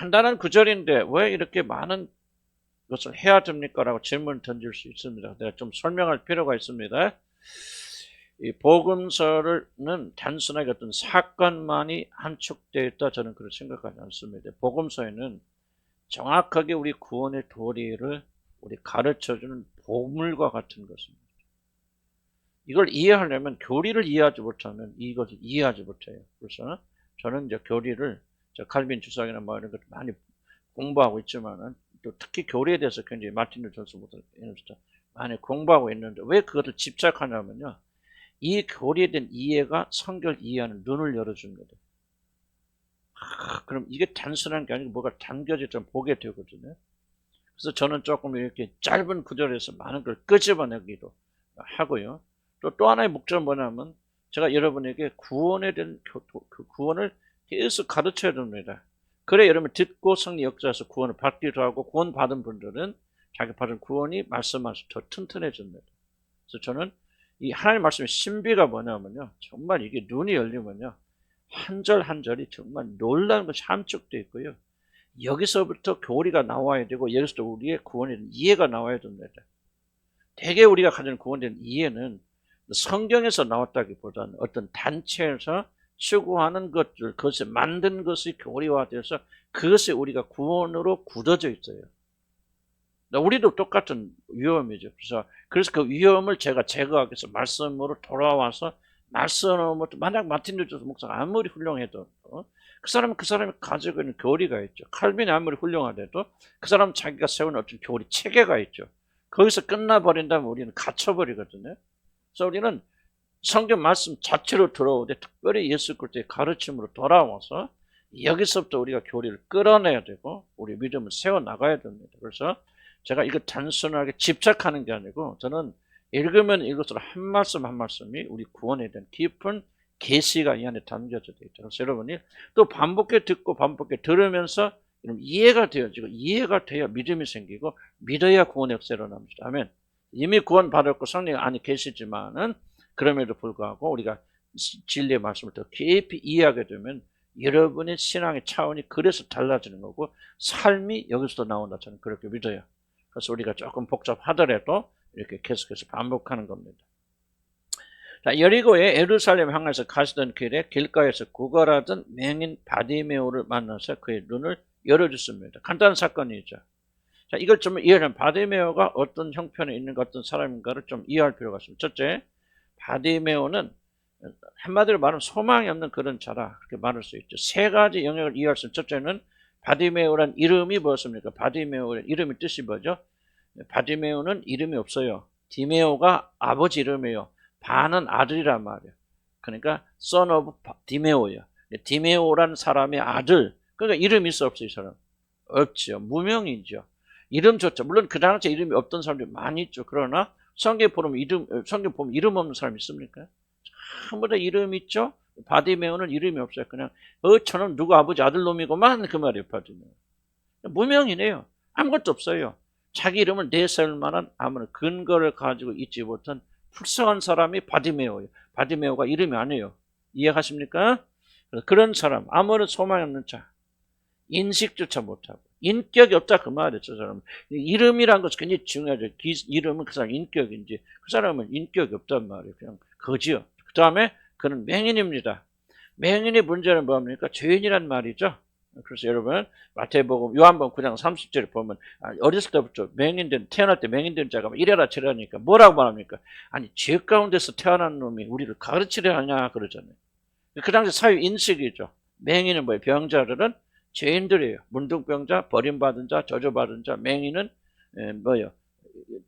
간단한 구절인데 왜 이렇게 많은 것을 해야 됩니까? 라고 질문을 던질 수 있습니다. 내가 좀 설명할 필요가 있습니다. 이 복음서는 단순하게 어떤 사건만이 함축되어 있다, 저는 그렇게 생각하지 않습니다. 복음서에는 정확하게 우리 구원의 도리를 우리 가르쳐주는 보물과 같은 것입니다. 이걸 이해하려면 교리를 이해하지 못하면 이것을 이해하지 못해요. 그래서 저는 이제 교리를 칼빈 주석이나 뭐 이런 것도 많이 공부하고 있지만은 또 특히 교리에 대해서 굉장히 마틴 루터 존스부터 많이 공부하고 있는데 왜 그것을 집착하냐면요. 이 교리에 대한 이해가 성경을 이해하는 눈을 열어줍니다. 그럼 이게 단순한 게 아니고 뭐가 담겨져 좀 보게 되거든요. 그래서 저는 조금 이렇게 짧은 구절에서 많은 걸 끄집어내기도 하고요. 또 하나의 목적은 뭐냐면 제가 여러분에게 구원에 대한 그 구원을 계속 가르쳐야 됩니다. 그래 여러분 듣고 성령 역사에서 구원을 받기도 하고 구원 받은 분들은 자기 받은 구원이 말씀하면서 더 튼튼해집니다. 그래서 저는 이 하나님 말씀의 신비가 뭐냐면요. 정말 이게 눈이 열리면요. 한 절 한 절이 정말 놀라운 것이 함축되어 있고요. 여기서부터 교리가 나와야 되고 여기서부터 우리의 구원에 대한 이해가 나와야 됩니다. 대개 우리가 가진 구원에 대한 이해는 성경에서 나왔다기보다는 어떤 단체에서 추구하는 것들, 그것을 만든 것이 교리화돼서 그것이 우리가 구원으로 굳어져 있어요. 우리도 똑같은 위험이죠. 그래서 그 위험을 제가 제거하기 위해서 말씀으로 돌아와서 말씀으로 만약 마틴 루터 목사가 아무리 훌륭해도 그 사람이 가지고 있는 교리가 있죠. 칼빈이 아무리 훌륭하대도 그 사람은 자기가 세운 어떤 교리 체계가 있죠. 거기서 끝나버린다면 우리는 갇혀버리거든요. 그래서 우리는 성경 말씀 자체로 들어오되 특별히 예수 그리스도의 가르침으로 돌아와서 여기서부터 우리가 교리를 끌어내야 되고 우리 믿음을 세워나가야 됩니다. 그래서 제가 이거 단순하게 집착하는 게 아니고 저는 읽으면 읽을수록 한 말씀 한 말씀이 우리 구원에 대한 깊은 계시가 이 안에 담겨져 있죠. 그래서 여러분이 또 반복해 듣고 반복해 들으면서 이해가 되어지고 이해가 돼야 믿음이 생기고 믿어야 구원의 역사로 남습니다. 아멘. 이미 구원 받았고 성령 안에 계시지만은 그럼에도 불구하고 우리가 진리의 말씀을 더 깊이 이해하게 되면 여러분의 신앙의 차원이 그래서 달라지는 거고 삶이 여기서도 나온다. 저는 그렇게 믿어요. 그래서 우리가 조금 복잡하더라도 이렇게 계속해서 반복하는 겁니다. 자, 여리고에 예루살렘 향해서 가시던 길에 길가에서 구걸하던 맹인 바디메오를 만나서 그의 눈을 열어줬습니다. 간단한 사건이죠. 자, 이걸 좀 이해하려면 바디메오가 어떤 형편에 있는 어떤 사람인가를 좀 이해할 필요가 있습니다. 첫째, 바디메오는 한마디로 말하면 소망이 없는 그런 자라 그렇게 말할 수 있죠. 세 가지 영역을 이해할 수 있는 첫째는 바디메오란 이름이 무엇입니까? 바디메오의 이름의 뜻이 뭐죠? 바디메오는 이름이 없어요. 디메오가 아버지 이름이에요. 바는 아들이란 말이에요. 그러니까 son of 디메오예요. 디메오란 사람의 아들. 그러니까 이름이 있어 없어요, 이 사람? 없죠. 무명이죠. 이름조차 물론 그 당시에 이름이 없던 사람들이 많이 있죠. 그러나 성경 보면 이름 없는 사람 있습니까? 전부 다 이름 있죠. 바디메오는 이름이 없어요. 그냥 저는 누구 아버지 아들놈이고만 그 말이에요. 바디메오. 무명이네요. 아무것도 없어요. 자기 이름을 내세울 만한 아무런 근거를 가지고 있지 못한 불쌍한 사람이 바디메오예요. 바디메오가 이름이 아니에요. 이해하십니까? 그런 사람, 아무런 소망이 없는 자, 인식조차 못하고 인격이 없다 그 말이에요. 저 사람은 이름이란 것이 굉장히 중요하죠. 이름은 그 사람 인격인지 그 사람은 인격이 없단 말이에요. 그냥 거지요. 그 다음에 그는 맹인입니다. 맹인의 문제는 뭡니까? 죄인이란 말이죠. 그래서 여러분 마태복음 요한복음 9장 30절에 보면 어렸을 때부터 태어날 때 맹인된 자가 이래라 저래라니까 뭐라고 말합니까? 아니 죄 가운데서 태어난 놈이 우리를 가르치려 하냐 그러잖아요. 그 당시 사회 인식이죠. 맹인은 뭐예요? 병자들은 죄인들이에요. 문둥병자, 버림받은 자, 저주받은 자, 맹인은 뭐예요?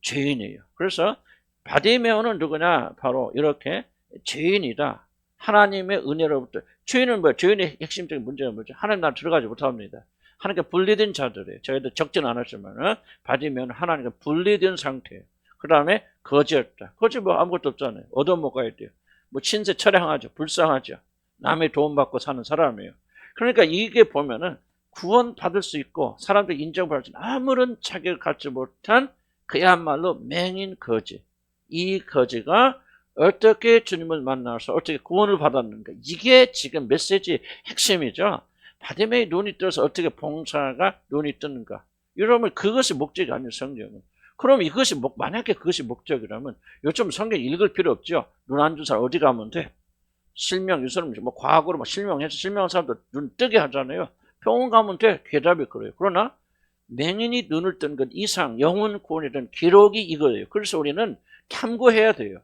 죄인이에요. 그래서 바디메오는 누구냐? 바로 이렇게 죄인이다. 하나님의 은혜로부터. 죄인은 뭐예요? 죄인의 핵심적인 문제는 뭐죠? 하나님 나라 들어가지 못합니다. 하나님과 분리된 자들이에요. 저희도 적지는 않았지만 바디메오는 하나님과 분리된 상태예요. 그 다음에 거지였다. 거지 뭐 아무것도 없잖아요. 얻어먹어야 돼요. 뭐 친세 철량하죠. 불쌍하죠. 남의 도움받고 사는 사람이에요. 그러니까 이게 보면은 구원 받을 수 있고 사람들 인정받을 수 있는 아무런 자격을 갖지 못한 그야말로 맹인 거지. 이 거지가 어떻게 주님을 만나서 어떻게 구원을 받았는가. 이게 지금 메시지의 핵심이죠. 바디메이 눈이 떠서 어떻게 봉사가 눈이 뜨는가? 여러분 그것이 목적이 아니에요. 성경은. 그럼 이것이 만약에 그것이 목적이라면 요즘 성경 읽을 필요 없죠. 눈 안 준 사람 어디 가면 돼? 실명, 이 사람 뭐 과거로 막 실명해서 실명한 사람도 눈 뜨게 하잖아요. 병원 가면 돼. 대답이 그래요. 그러나 맹인이 눈을 뜬 것 이상 영혼 구원이라는 기록이 이거예요. 그래서 우리는 탐구해야 돼요.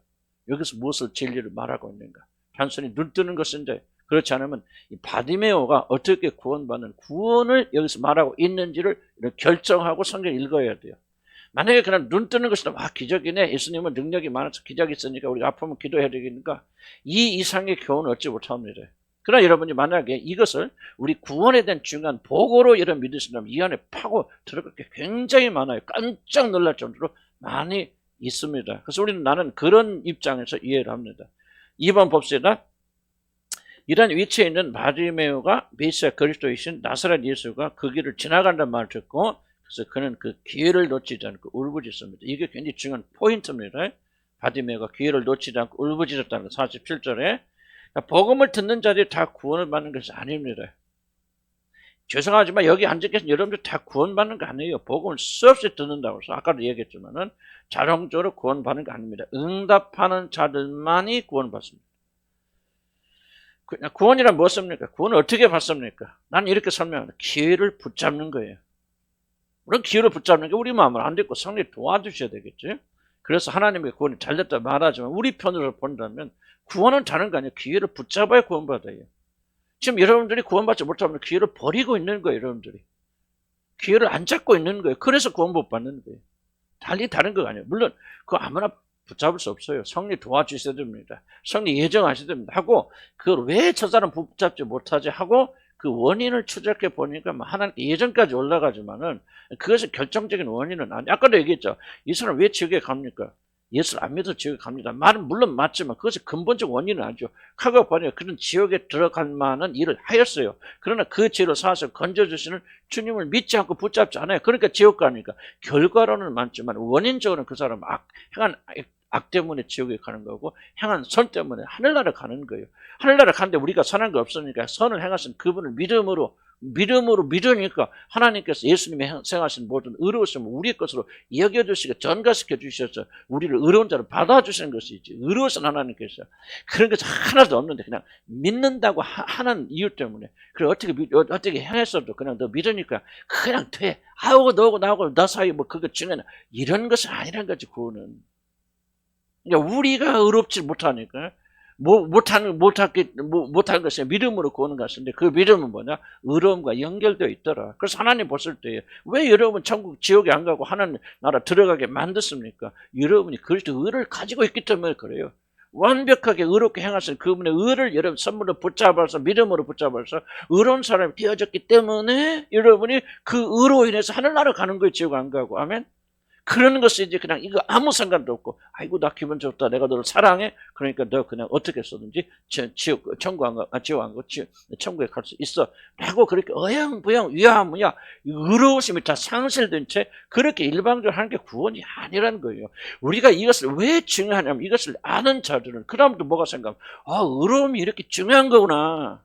여기서 무엇을 진리를 말하고 있는가? 단순히 눈 뜨는 것인데 그렇지 않으면 이 바디메오가 어떻게 구원받는 구원을 여기서 말하고 있는지를 결정하고 성경 읽어야 돼요. 만약에 그냥 눈 뜨는 것이다. 와 기적이네. 예수님은 능력이 많아서 기적이 있으니까 우리가 아프면 기도해야 되니까 이 이상의 교훈을 얻지 못합니다. 그러나 여러분이 만약에 이것을 우리 구원에 대한 중요한 보고로 이런 믿으신다면 이 안에 파고 들어갈 게 굉장히 많아요. 깜짝 놀랄 정도로 많이 있습니다. 그래서 나는 그런 입장에서 이해를 합니다. 2번 봅시다. 이런 위치에 있는 바디메오가 메시아 그리스도이신 나사렛 예수가 그 길을 지나간다는 말을 듣고 그래서 그는 그 기회를 놓치지 않고 울부짖습니다. 이게 굉장히 중요한 포인트입니다. 바디메오가 기회를 놓치지 않고 울부짖었다는 거 47절에 복음을 듣는 자들이 다 구원을 받는 것이 아닙니다. 죄송하지만 여기 앉아 계신 여러분들 다 구원받는 거 아니에요. 복음을 수없이 듣는다고 해서 아까도 얘기했지만은 자동적으로 구원받는 거 아닙니다. 응답하는 자들만이 구원받습니다. 구원이란 무엇입니까? 구원을 어떻게 받습니까? 나는 이렇게 설명합니다. 기회를 붙잡는 거예요. 물론 기회를 붙잡는 게 우리 마음을 안 듣고 성령이 도와주셔야 되겠죠. 그래서 하나님의 구원이 잘됐다 말하지만 우리 편으로 본다면 구원은 다른 거 아니에요. 기회를 붙잡아야 구원받아요. 지금 여러분들이 구원받지 못하면 기회를 버리고 있는 거예요. 여러분들이. 기회를 안 잡고 있는 거예요. 그래서 구원 못 받는 거예요. 달리 다른 거 아니에요. 물론 그거 아무나 붙잡을 수 없어요. 성령 도와주셔야 됩니다. 성령 예정하셔야 됩니다. 하고 그걸 왜 저 사람 붙잡지 못하지 하고 그 원인을 추적해 보니까 하나님께 예정까지 올라가지만은 그것이 결정적인 원인은 아니에요. 아까도 얘기했죠. 이 사람 왜 지옥에 갑니까? 예수를 안 믿어서 지옥에 갑니다. 말은 물론 맞지만 그것이 근본적 원인은 아니죠. 카가 보니까 그런 지옥에 들어갈 만한 일을 하였어요. 그러나 그 죄를 사서 건져주시는 주님을 믿지 않고 붙잡지 않아요. 그러니까 지옥 가니까 결과로는 많지만 원인적으로는 그 사람 행한 악 때문에 지옥에 가는 거고 행한 선 때문에 하늘나라 가는 거예요. 하늘나라 가는데 우리가 선한 거 없으니까 선을 행하신 그분을 믿음으로 믿으니까 하나님께서 예수님이 행하신 모든 의로우심을 우리의 것으로 여겨주시고 전가시켜 주셔서 우리를 의로운 자로 받아주시는 것이지 의로우신 하나님께서 그런 것이 하나도 없는데 그냥 믿는다고 하는 이유 때문에 그래 어떻게 행했어도 그냥 너 믿으니까 그냥 돼. 아우고 너하고 나하고 나 사이 뭐 그거 중요한 이런 것이 아니란 거지. 구원은 우리가 의롭지 못하니까 못하는 것이 믿음으로 구하는 것인데 그 믿음은 뭐냐? 의로움과 연결되어 있더라. 그래서 하나님 보실 때 왜 여러분 천국 지옥에 안 가고 하나님 나라 들어가게 만드십니까? 여러분이 그리스도 의를 가지고 있기 때문에 그래요. 완벽하게 의롭게 행하신 그분의 의를 여러분 선물로 붙잡아서 믿음으로 붙잡아서 의로운 사람이 되어졌기 때문에 여러분이 그 의로 인해서 하늘나라 가는 거예요. 지옥 안 가고. 아멘. 그러는 것이 이제 그냥 이거 아무 상관도 없고 아이고 나 기분 좋다 내가 너를 사랑해 그러니까 너 그냥 어떻게 했었는지 천국 안 가고 천국에 갈 수 있어 라고 그렇게 어영부영 위하무야 의로우심이 다 상실된 채 그렇게 일방적으로 하는 게 구원이 아니라는 거예요. 우리가 이것을 왜 중요하냐면 이것을 아는 자들은 그 다음부터 뭐가 생각하면 의로움이 이렇게 중요한 거구나.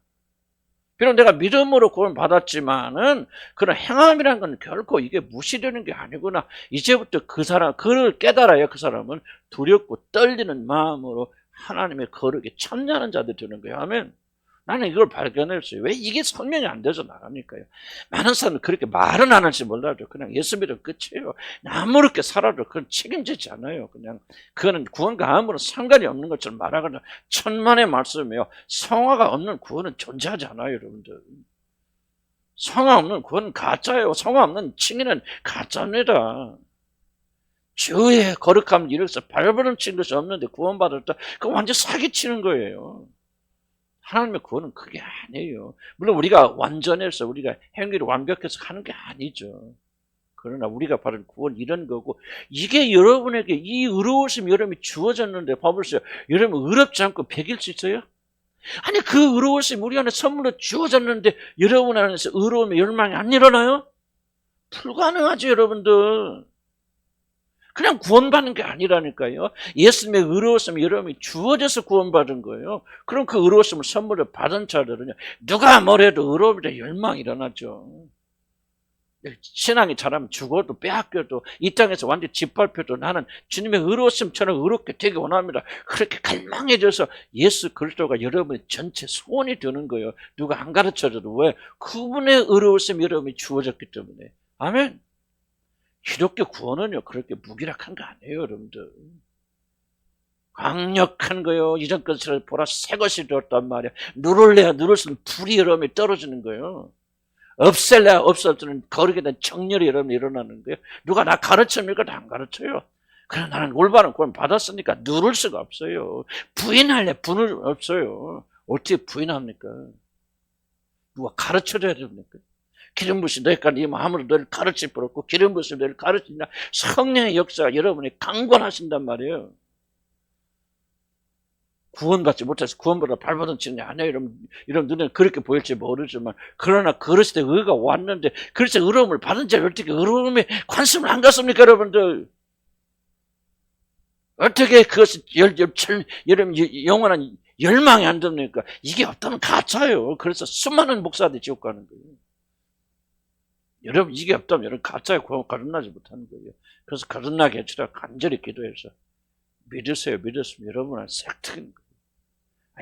비록 내가 믿음으로 구원 받았지만은 그런 행함이라는 건 결코 이게 무시되는 게 아니구나. 이제부터 그를 깨달아야 그 사람은 두렵고 떨리는 마음으로 하나님의 거룩에 참여하는 자들이 되는 거예요. 아멘. 나는 이걸 발견했어요. 왜 이게 설명이 안 돼서 나가니까요. 많은 사람은 그렇게 말은 안 할지 몰라도 그냥 예수 믿으면 끝이에요. 아무렇게 살아도 그건 책임지지 않아요. 그냥 그거는 구원과 아무런 상관이 없는 것처럼 말하거나 천만의 말씀이에요. 성화가 없는 구원은 존재하지 않아요, 여러분들. 성화 없는 구원은 가짜예요. 성화 없는 칭의는 가짜입니다. 주의 거룩함 이력서 발버둥 친 것이 없는데 구원받았다. 그건 완전 사기치는 거예요. 하나님의 구원은 그게 아니에요. 물론 우리가 완전해서 우리가 행위를 완벽해서 하는 게 아니죠. 그러나 우리가 받은 구원 이런 거고 이게 여러분에게 이 의로우심 여러분이 주어졌는데 봐보세요. 여러분 의롭지 않고 배길 수 있어요? 아니 그 의로우심 우리 안에 선물로 주어졌는데 여러분 안에서 의로움의 열망이 안 일어나요? 불가능하죠 여러분들. 그냥 구원받는 게 아니라니까요. 예수님의 의로웠음이 여러분이 주어져서 구원받은 거예요. 그럼 그 의로웠음을 선물을 받은 자들은요, 누가 뭐래도 의로움에 열망이 일어나죠. 신앙이 잘하면 죽어도 빼앗겨도 이 땅에서 완전히 짓밟혀도 나는 주님의 의로웠음처럼 의롭게 되기 원합니다. 그렇게 갈망해져서 예수 그리스도가 여러분의 전체 소원이 되는 거예요. 누가 안 가르쳐줘도. 왜? 그분의 의로웠음이 여러분이 주어졌기 때문에. 아멘. 기독교 구원은요 그렇게 무기력한 거 아니에요, 여러분들. 강력한 거예요. 이전 것을 보라 새 것이 되었단 말이야. 누를래야 누를수록 불이 여러분이 떨어지는 거예요. 없앨래야 없어지는 거룩에 대한 정렬이 여러분이 일어나는 거예요. 누가 나 가르칩니까? 안 가르쳐요. 그래 나는 올바른 구원 받았으니까 누를 수가 없어요. 부인할래 분을 없어요. 어떻게 부인합니까? 누가 가르쳐줘야 됩니까? 기름 부으신 너희가 네 마음으로 너를 가르칠 수 없고 기름 부으신 너를 가르친다. 성령의 역사가 여러분이 강권하신단 말이에요. 구원받지 못해서 구원받아 발버둥 치는 게 아니에요. 이런 눈에 그렇게 보일지 모르지만 그러나 그릇에 의가 왔는데 그릇에 의로움을 받은 자를 어떻게 의로움에 관심을 안 갖습니까, 여러분들? 어떻게 그것이 여러분 영원한 열망이 안 됩니까? 이게 없다면 가짜예요. 그래서 수많은 목사들이 지옥 가는 거예요. 여러분 이게 없다면 여러분 가짜에 거듭나지 못하는 거예요. 그래서 거듭나게 해주라 간절히 기도해서 믿으세요. 믿었으면 여러분은 싹트는 거예요.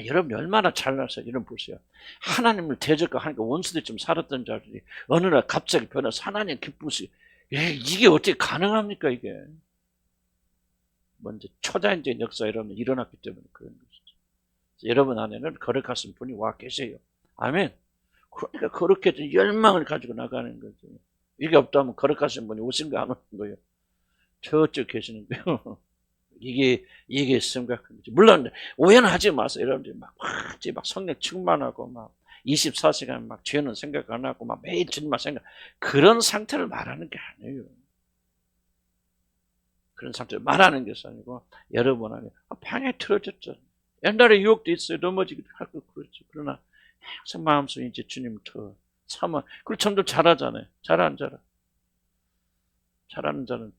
여러분이 얼마나 잘나서 여러분 보세요. 하나님을 대적하니까 원수들이 좀 살았던 자들이 어느 날 갑자기 변해서 하나님 기쁘시 이게 어떻게 가능합니까 이게? 먼저 초자연적인 역사 여러분 일어났기 때문에 그런 것이죠. 여러분 안에는 거룩하신 분이 와 계세요. 아멘. 그러니까 그렇게 열망을 가지고 나가는 거죠. 이게 없다면 거룩하신 분이 오신 거 안 오는 거예요. 저쪽 계시는 거예요. 이게 심각한 거죠. 물론 오해는 하지 마세요. 여러분들이 막 성령 충만하고 막 24시간 막 죄는 생각 안 하고 막 매일 주님만 생각 그런 상태를 말하는 게 아니에요. 그런 상태를 말하는 것이 아니고 여러분 안에 방에 틀어졌죠. 옛날에 유혹도 있어요. 넘어지기도 하고 그렇죠. 그러나 항상 마음속에 이제 주님 더 참아. 그리고 점점 잘하잖아요. 잘하는 자는. 잘하는 자는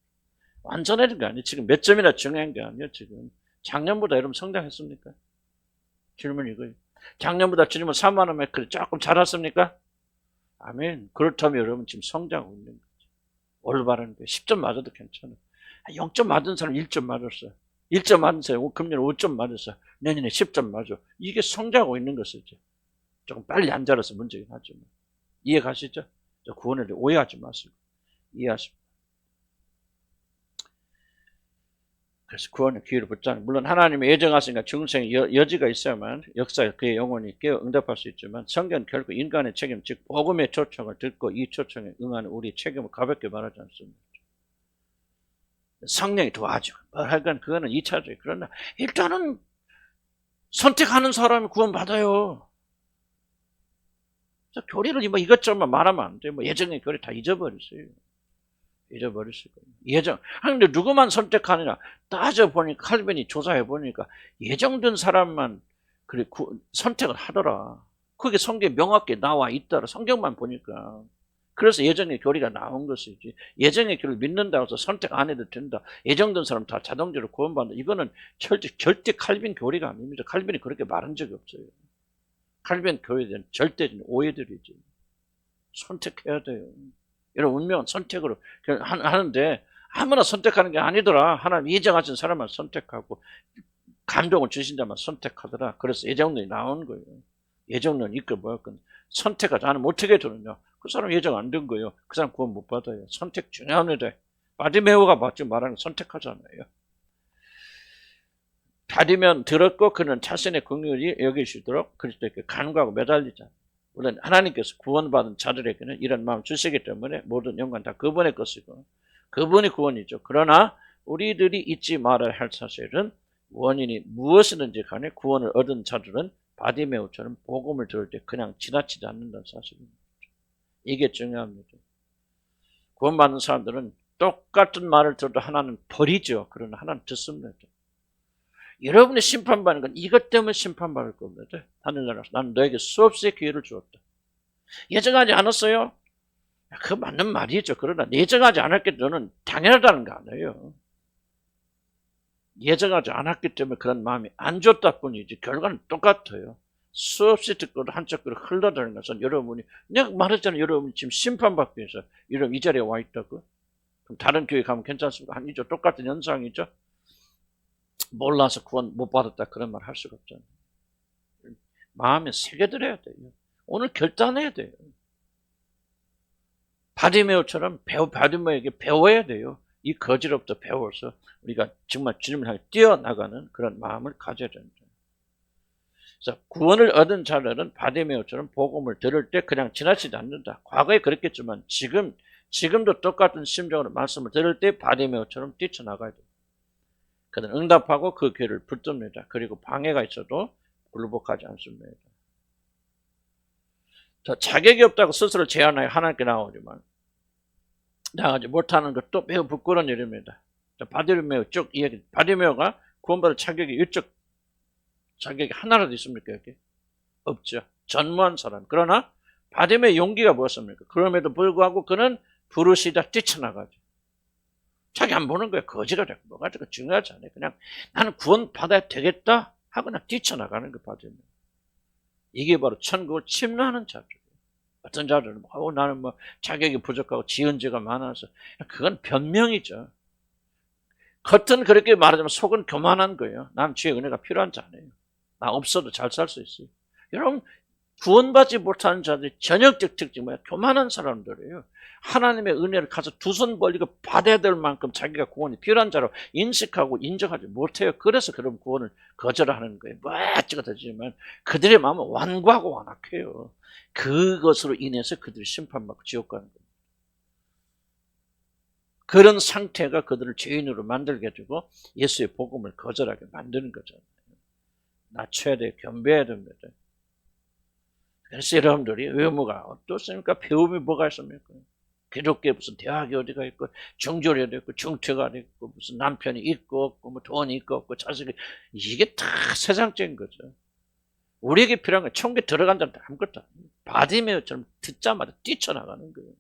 완전해진 거 아니에요. 지금 몇 점이나 중요한 게 아니에요. 지금 작년보다 여러분 성장했습니까? 질문 이거예요. 작년보다 주님은 3만 원 매크를 조금 잘했습니까? 아멘. 그렇다면 여러분 지금 성장하고 있는 거죠. 올바른 거예요. 10점 맞아도 괜찮아요. 0점 맞은 사람 1점 맞았어요. 1점 맞은 사람 금년에 5점 맞았어요. 내년에 10점 맞아. 이게 성장하고 있는 것이죠. 조금 빨리 안 자라서 문제긴 하지만. 이해 가시죠? 구원에 대해 오해하지 마시고. 이해하십시오. 그래서 구원의 기회를 붙잡는 물론 하나님의 예정하시니까 중생의 여지가 있어야만 역사에 그의 영혼이 깨어 응답할 수 있지만 성경은 결국 인간의 책임 즉 복음의 초청을 듣고 이 초청에 응하는 우리 책임을 가볍게 말하지 않습니다. 성령이 도와줘. 하여간 그거는 2차적이에요. 그러나 일단은 선택하는 사람이 구원받아요. 교리를 뭐 이것저것 말하면 안 돼요. 뭐 예정의 교리 다 잊어버리세요. 잊어버리실 거예요. 예정. 근데 누구만 선택하느냐? 따져보니까, 칼빈이 조사해보니까 예정된 사람만 그래, 선택을 하더라. 그게 성경에 명확히 나와 있더라. 성경만 보니까. 그래서 예정의 교리가 나온 것이지. 예정의 교리를 믿는다고 해서 선택 안 해도 된다. 예정된 사람 다 자동적으로 구원받는다. 이거는 절대 칼빈 교리가 아닙니다. 칼빈이 그렇게 말한 적이 없어요. 칼빈 교리에 대한 절대적인 오해들이지. 선택해야 돼요. 여러분 운명은 선택으로 하는데 아무나 선택하는 게 아니더라. 하나님 예정하신 사람만 선택하고 감동을 주신다만 선택하더라. 그래서 예정론이 나온 거예요. 예정론 이끌 뭐였건 선택하지 않으면 어떻게 되느냐. 그 사람 예정 안 된 거예요. 그 사람 구원 못 받아요. 선택 중요합니다. 바디메오가 맞죠. 말하는 선택하잖아요. 다리면 들었고 그는 자신의 긍휼이 여기시도록 그리스도께 간구하고 매달리자. 물론 하나님께서 구원받은 자들에게는 이런 마음 주시기 때문에 모든 영광 다 그분의 것이고 그분이 구원이죠. 그러나 우리들이 잊지 말아야 할 사실은 원인이 무엇이든지 간에 구원을 얻은 자들은 바디메오처럼 복음을 들을 때 그냥 지나치지 않는다는 사실입니다. 이게 중요합니다. 구원받는 사람들은 똑같은 말을 들어도 하나는 버리죠. 그러나 하나는 듣습니다. 여러분의 심판받는 건 이것 때문에 심판받을 겁니다. 하늘나라에서 나는 너에게 수없이 기회를 주었다. 예정하지 않았어요? 그거 맞는 말이죠. 그러나 예정하지 않았기 때문에 당연하다는 거 아니에요. 예정하지 않았기 때문에 그런 마음이 안 좋다 뿐이지 결과는 똑같아요. 수없이 듣고 한쪽 귀로 흘러드는 것은 여러분이, 내가 말했잖아요. 여러분이 지금 심판받기 위해서 여러분 이 자리에 와 있다고. 그럼 다른 교회 가면 괜찮습니까? 아니죠. 똑같은 현상이죠. 몰라서 구원 못 받았다 그런 말 할 수가 없잖아요. 마음에 새겨들어야 돼요. 오늘 결단해야 돼요. 바디메오처럼 바디메오에게 배워야 돼요. 이 거지로부터 배워서 우리가 정말 주님을 향해 뛰어나가는 그런 마음을 가져야 됩니다. 그래서 구원을 얻은 자들은 바디메오처럼 복음을 들을 때 그냥 지나치지 않는다. 과거에 그랬겠지만 지금도 똑같은 심정으로 말씀을 들을 때 바디메오처럼 뛰쳐나가야 돼요. 그는 응답하고 그 귀를 붙듭니다. 그리고 방해가 있어도 굴복하지 않습니다. 자, 자격이 없다고 스스로 제안하여 하나님께 나오지만 나가지 못하는 것도 매우 부끄러운 일입니다. 바디메오 쭉 이야기. 바디메오가 구원받을 자격이 일적 자격이 하나라도 있습니까? 여기 없죠. 전무한 사람. 그러나 바디메오의 용기가 무엇입니까? 그럼에도 불구하고 그는 부르시다 뛰쳐나가죠. 자기 안 보는 거예요. 거지가 되고 뭐가 되고 중요하지 않아요. 그냥 나는 구원 받아야 되겠다 하고 그냥 뛰쳐나가는 거 바디메오. 이게 바로 천국을 침노하는 자들이에요. 어떤 자들은 나는 뭐 자격이 부족하고 지은 죄가 많아서, 그건 변명이죠. 겉은 그렇게 말하자면 속은 교만한 거예요. 나는 주의 은혜가 필요한 자네요. 나 없어도 잘 살 수 있어요. 여러분, 구원받지 못하는 자들이 전형적 특징이 뭐야? 교만한 사람들이에요. 하나님의 은혜를 가서 두 손 벌리고 받아야 될 만큼 자기가 구원이 필요한 자로 인식하고 인정하지 못해요. 그래서 그런 구원을 거절하는 거예요. 멋지가 되지만 그들의 마음은 완고하고 완악해요. 그것으로 인해서 그들이 심판받고 지옥 가는 거예요. 그런 상태가 그들을 죄인으로 만들게 되고 예수의 복음을 거절하게 만드는 거잖아요. 낮춰야 돼요. 겸비해야 됩니다. 그래서 여러분들이 외모가 어떻습니까? 배움이 뭐가 있습니까? 기독교에 무슨 대학이 어디가 있고 중졸이 어디 있고 중퇴가 어디 있고 무슨 남편이 있고 없고 뭐 돈이 있고 없고 자식이, 이게 다 세상적인 거죠. 우리에게 필요한 건 천국에 들어간다는 아무것도 아니에요. 바디메오처럼 듣자마자 뛰쳐나가는 거예요.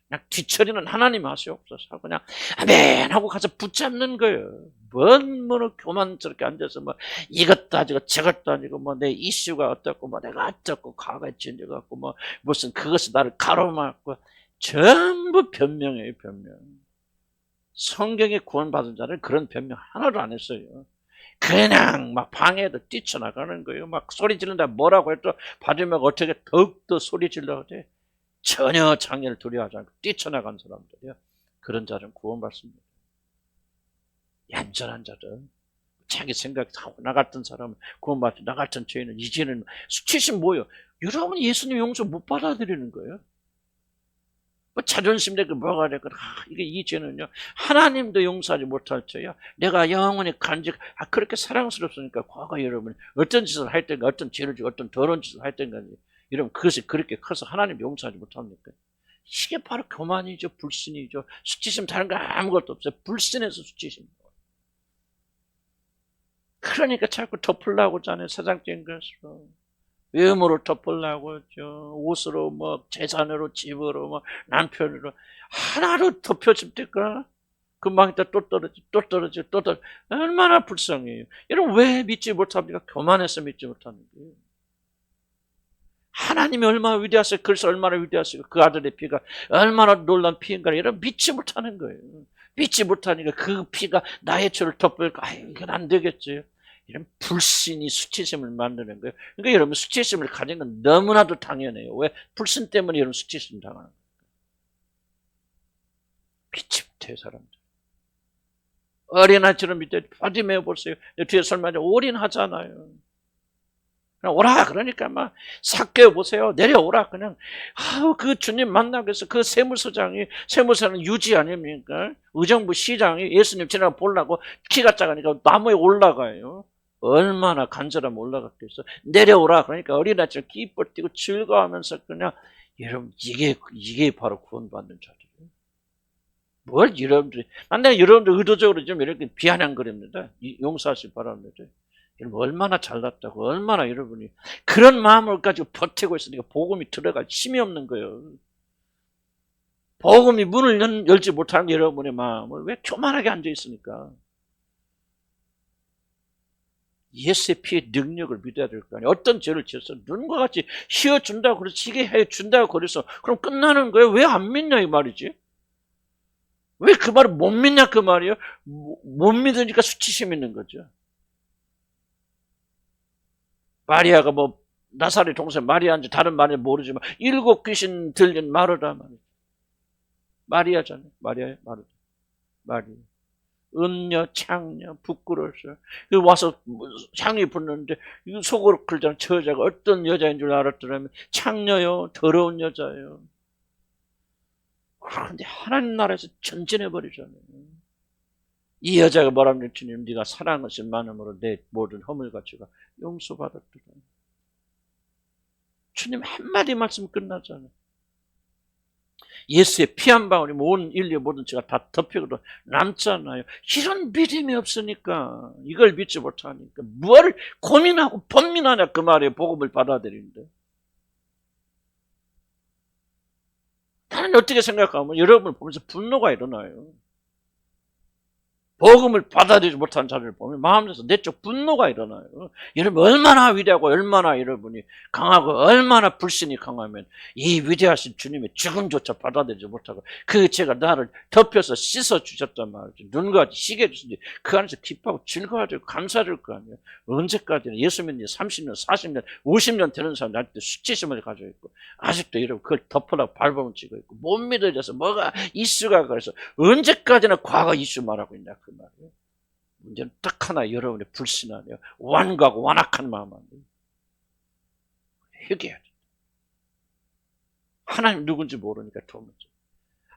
그냥 뒤처리는 하나님 하시옵소서 하고 그냥 아멘 하고 가서 붙잡는 거예요. 뭔 교만스럽게 앉아서 뭐 이것 따지고 저것 따지고 뭐 내 이슈가 어떻고 뭐 내가 어떻고 과거에 진져갖고 뭐 무슨 그것이 나를 가로막고, 전부 변명이에요. 변명. 성경에 구원받은 자는 그런 변명 하나도 안 했어요. 그냥 막 방해도 뛰쳐나가는 거예요. 막 소리 지른다 뭐라고 해도 받으면 어떻게 더욱더 소리 질러야 돼. 전혀 장애를 두려워하지 않고 뛰쳐나간 사람들이요. 그런 자는 구원받습니다. 얌전한 자들, 자기 생각이 다 나 같은 사람은 구원받지, 나 같은 죄인은 이제는 수치심 뭐예요? 여러분이 예수님 용서 못 받아들이는 거예요. 뭐 자존심 되고 뭐가 되고, 이게 이 죄는요 하나님도 용서하지 못할 죄야. 내가 영원히 그렇게 사랑스럽으니까 과거 여러분 어떤 짓을 할 때가 어떤 죄를 지고 어떤 더러운 짓을 할 때가 여러분 그것이 그렇게 커서 하나님 용서하지 못합니까? 이게 바로 교만이죠. 불신이죠. 수치심 다른 거 아무것도 없어요. 불신에서 수치심. 그러니까 자꾸 덮으려고 하잖아요. 세상적인 것으로. 외모로 덮으려고 하죠. 옷으로 뭐 재산으로 집으로 뭐 남편으로 하나로 덮여집니까? 금방 있다 또 떨어지고 또 떨어지고 또 떨어지고. 얼마나 불쌍해요. 여러분 왜 믿지 못합니까? 교만해서 믿지 못하는 거예요. 하나님이 얼마나 위대하세요. 그래서 얼마나 위대하시고 그 아들의 피가 얼마나 놀라운 피인가. 여러분 믿지 못하는 거예요. 믿지 못하니까 그 피가 나의 죄를 덮을까? 이건 안 되겠지. 이런 불신이 수치심을 만드는 거예요. 그러니까 여러분 수치심을 가진 건 너무나도 당연해요. 왜? 불신 때문에 여러분 수치심 당하는 거예요. 믿지 못해요 사람들. 어린아이처럼 밑에 바디메오 보세요. 뒤에 설마 올인하잖아요. 그냥 오라 그러니까 막 삭개어 보세요. 내려오라 그냥. 그 주님 만나기 위해서 그 세무서장은 유지 아닙니까? 의정부 시장이 예수님 지나가 보려고 키가 작으니까 나무에 올라가요. 얼마나 간절하면 올라갔겠어. 내려오라 그러니까 어린아이처럼 기뻐 뛰고 즐거워하면서 그냥. 여러분 이게 바로 구원받는 자들이에요. 뭘 여러분들이 만약에 여러분들 의도적으로 좀 이렇게 비아냥거립니다. 용서하시기 바랍니다. 여러분 얼마나 잘났다고, 얼마나 여러분이 그런 마음을 가지고 버티고 있으니까 복음이 들어갈 힘이 없는 거예요. 복음이 문을 열지 못하는 여러분의 마음을 왜 교만하게 앉아 있습니까? 예수의 피의 능력을 믿어야 될 거 아니에요. 어떤 죄를 지어서 눈과 같이 휘어준다고 그래서 지게 해준다고 그래서 그럼 끝나는 거예요. 왜 안 믿냐 이 말이지. 왜 그 말을 못 믿냐 그 말이에요. 못 믿으니까 수치심 있는 거죠. 마리아가 뭐 나사렛 동생 마리아인지 다른 말을 모르지만 7 귀신 들린 마르다 말이죠. 마리아잖아요. 마리아의 마르다. 마리아. 은녀, 창녀, 부끄러워서 와서 향이 붙는데 속으로 그러잖아. 저 여자가 어떤 여자인 줄 알았더라면 창녀요, 더러운 여자예요. 그런데 하나님 나라에서 전진해버리잖아요. 이 여자가 뭐라면 주님 네가 사랑하신 마음으로 내 모든 허물 가치가 용서받았더라. 주님 한마디 말씀 끝나잖아요. 예수의 피 한 방울이 온 인류의 모든 죄가 다 덮이고 남잖아요. 이런 믿음이 없으니까 이걸 믿지 못하니까 무엇을 고민하고 번민하냐 그 말에 복음을 받아들이는데. 나는 어떻게 생각하면 여러분을 보면서 분노가 일어나요. 복음을 받아들이지 못한 자를 보면 마음에서 내적 분노가 일어나요. 여러분 얼마나 위대하고 얼마나 여러분이 강하고 얼마나 불신이 강하면 이 위대하신 주님의 죽음조차 받아들이지 못하고 그 죄가 나를 덮여서 씻어주셨단 말이죠. 눈과 같이 시게 해주신지 그 안에서 기뻐하고 즐거워야 되고 감사할 거 아니에요. 언제까지나 예수 믿는 30년, 40년, 50년 되는 사람 나한테 수치심을 가지고 있고 아직도 여러분 그걸 덮으라고 발버둥 치고 있고 못 믿어져서 뭐가 이슈가 그래서 언제까지나 과거 이슈 말하고 있냐 그 말이에요. 문제는 딱 하나 여러분의 불신하며 완고하고 완악한 마음 아니에요. 회개해야 돼. 하나님 누군지 모르니까 두 번째.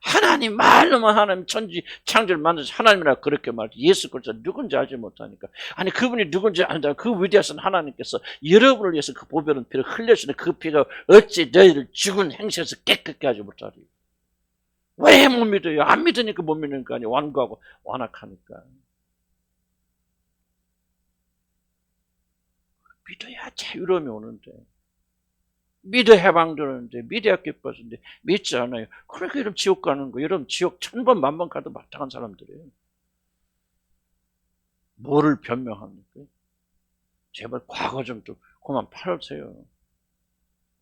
하나님 말로만 하나님 천지 창조를 만드서 하나님이라 그렇게 말하지 예수 그리스도 누군지 알지 못하니까 아니 그분이 누군지 안다면 그 위대하신 하나님께서 여러분을 위해서 그 보배로운 피를 흘려주는 그 피가 어찌 너희를 죽은 행실에서 깨끗게 하지 못하리. 왜 못 믿어요? 안 믿으니까 못 믿는 거 아니에요. 완고하고 완악하니까. 믿어야 자유로움이 오는데 믿어 해방되는데 믿어야 기뻐지는데 믿지 않아요. 그러니까 여러분 지옥 가는 거 여러분 지옥 1000번 만번 가도 마땅한 사람들이에요. 뭐를 변명합니까? 제발 과거 좀 그만 팔으세요.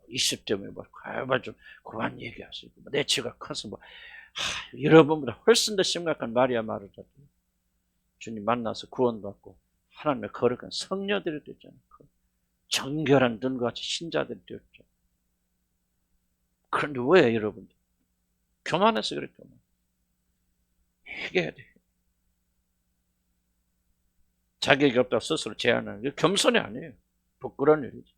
20대면 뭐 제발 좀 그만 얘기하세요. 내 죄가 커서 뭐 여러분보다 훨씬 더 심각한 마리아 마르다 주님 만나서 구원받고 하나님의 거룩한 성녀들이 되잖아요. 정결한 눈과 같이 신자들이 되었죠. 그런데 왜 여러분들 교만해서 그래. 교만. 회개해야 돼. 자격이 없다고 스스로 제안하는 게 겸손이 아니에요. 부끄러운 일이지.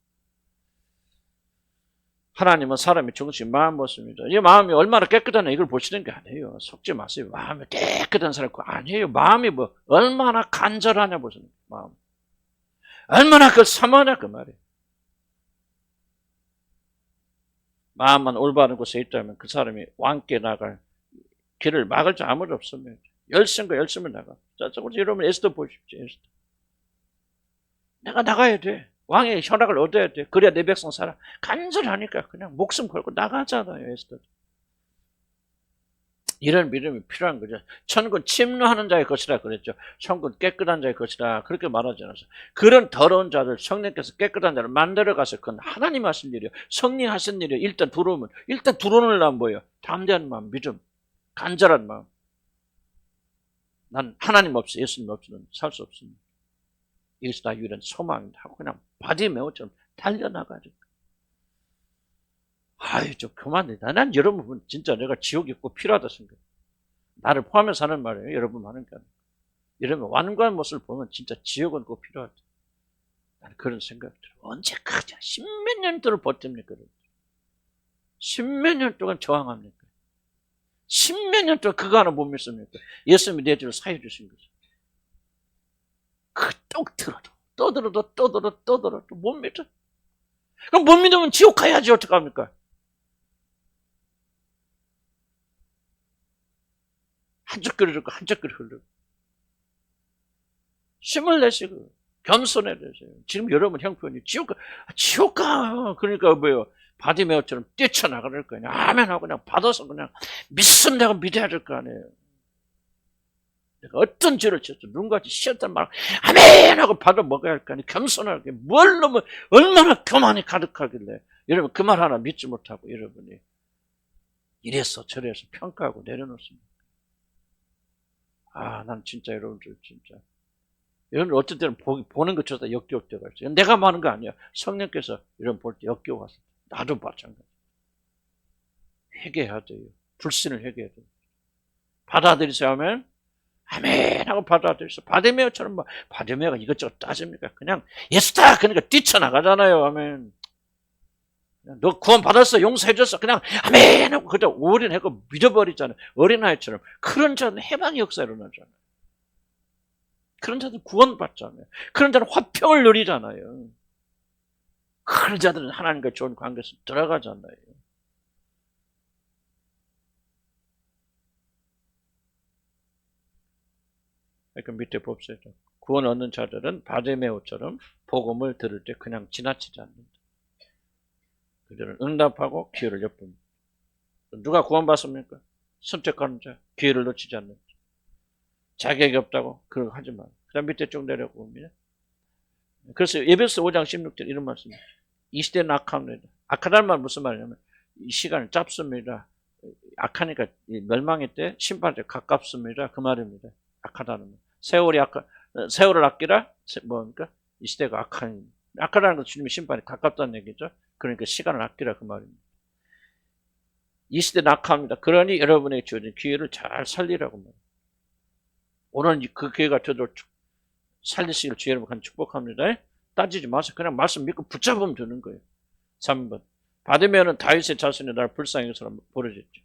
하나님은 사람의 정신 마음 보십니다. 이 마음이 얼마나 깨끗하냐 이걸 보시는 게 아니에요. 속지 마세요. 마음이 깨끗한 사람 아니에요. 마음이 뭐 얼마나 간절하냐 보시는 거예요. 마음. 얼마나 그 삼하냐 그 말이에요. 마음만 올바른 곳에 있다면 그 사람이 왕께 나갈 길을 막을 자 아무도 없으면 열심과 열심을 나가. 자, 여러분 에스더 보십시오. 에스더. 내가 나가야 돼. 왕의 허락을 얻어야 돼. 그래야 내 백성 살아. 간절하니까 그냥 목숨 걸고 나가잖아요. 에스더. 이런 믿음이 필요한 거죠. 천군 침노하는 자의 것이라 그랬죠. 천군 깨끗한 자의 것이라 그렇게 말하지 않았어요. 그런 더러운 자들 성령께서 깨끗한 자를 만들어가서 그건 하나님 하신 일이에요. 성령 하신 일이에요. 일단 들어오려면 뭐예요? 담대한 마음, 믿음, 간절한 마음. 난 하나님 없이 예수님 없이는 살 수 없습니다. 이것이 다 유일한 소망이다 하고 그냥 바디메어처럼 달려나가죠. 아유, 좀 그만해. 난 여러분 진짜 내가 지옥이 꼭 필요하다 생각해. 나를 포함해서 하는 말이에요. 여러분 하는 게 아니고. 여러분 완고한 모습을 보면 진짜 지옥은 꼭 필요하다. 나는 그런 생각이 들어요. 언제까지 10몇 년 동안 버팁니까? 10몇 년 동안 저항합니까? 10몇 년 동안 그거 하나 못 믿습니까? 예수님이 내 죄를 사해 주신 거죠. 또 들어도 또 들어도 못 믿어. 그럼 못 믿으면 지옥 가야지 어떡합니까? 한쪽 귀를 듣고 한쪽 귀를 흘리고 힘을 내시고 겸손해 되세요. 지금 여러분 형편이 지옥 가. 그러니까 뭐예요? 바디메어처럼 뛰쳐나갈 거 아니에요. 아멘 하고 그냥 받아서 그냥 믿으면 내가 믿어야 될 거 아니에요. 어떤 죄를 지었어 눈같이 쉬었단 말 아멘 하고 받아 먹어야 할 거 아니에요. 겸손하게 뭘 너무 얼마나 교만이 가득하길래 여러분 그 말 하나 믿지 못하고 여러분이 이래서 저래서 평가하고 내려놓습니다. 난 진짜 여러분들 진짜 여러분 어떤 때는 보는 것조차 역겨울 때가 있어요. 내가 많은 거 아니야. 성령께서 여러분 볼 때 역겨워서 나도 마찬가지. 회개해야 돼요. 불신을 회개해야 돼요. 받아들이세요 하면 아멘 하고 받아들이세요. 바디메어처럼 바디메어가 이것저것 따집니까? 그냥 예수다 그러니까 뛰쳐나가잖아요. 아멘. 너 구원 받았어 용서해줬어 그냥 아멘 하고 그저 올인하고 믿어버리잖아요. 어린아이처럼. 그런 자는 해방의 역사 일어나잖아요. 그런 자들은 구원받잖아요. 그런 자는 화평을 누리잖아요. 그런 자들은 하나님과 좋은 관계에서 들어가잖아요. 그러니까 밑에 봅시다. 구원 얻는 자들은 바디메오처럼 복음을 들을 때 그냥 지나치지 않는다. 그들은 응답하고 기회를 엿봅니다. 누가 구원받습니까? 선택하는 자, 기회를 놓치지 않는 자. 자격이 없다고 그런 거 하지 마. 그 다음 밑에 쭉 내려봅니다. 그래서 에베소 5장 16절 이런 말씀입니다. 이 시대는 악합니다. 악하다는 말 무슨 말이냐면 이 시간은 짧습니다. 악하니까 멸망의 때 심판할 때 가깝습니다. 그 말입니다. 악하다는 말. 세월을 아끼라 뭡니까? 이 시대가 악하다는 건 주님의 심판이 가깝다는 얘기죠. 그러니까 시간을 아끼라 그 말입니다. 이 시대는 악합니다. 그러니 여러분에게 주어진 기회를 잘 살리라고 말합니다. 오늘 그 기회가 되도록 살리시길 주 여러분 축복합니다. 따지지 마세요. 그냥 말씀 믿고 붙잡으면 되는 거예요. 3번. 받으면은 다윗의 자손이 나를 불쌍히 여기서 버려졌죠.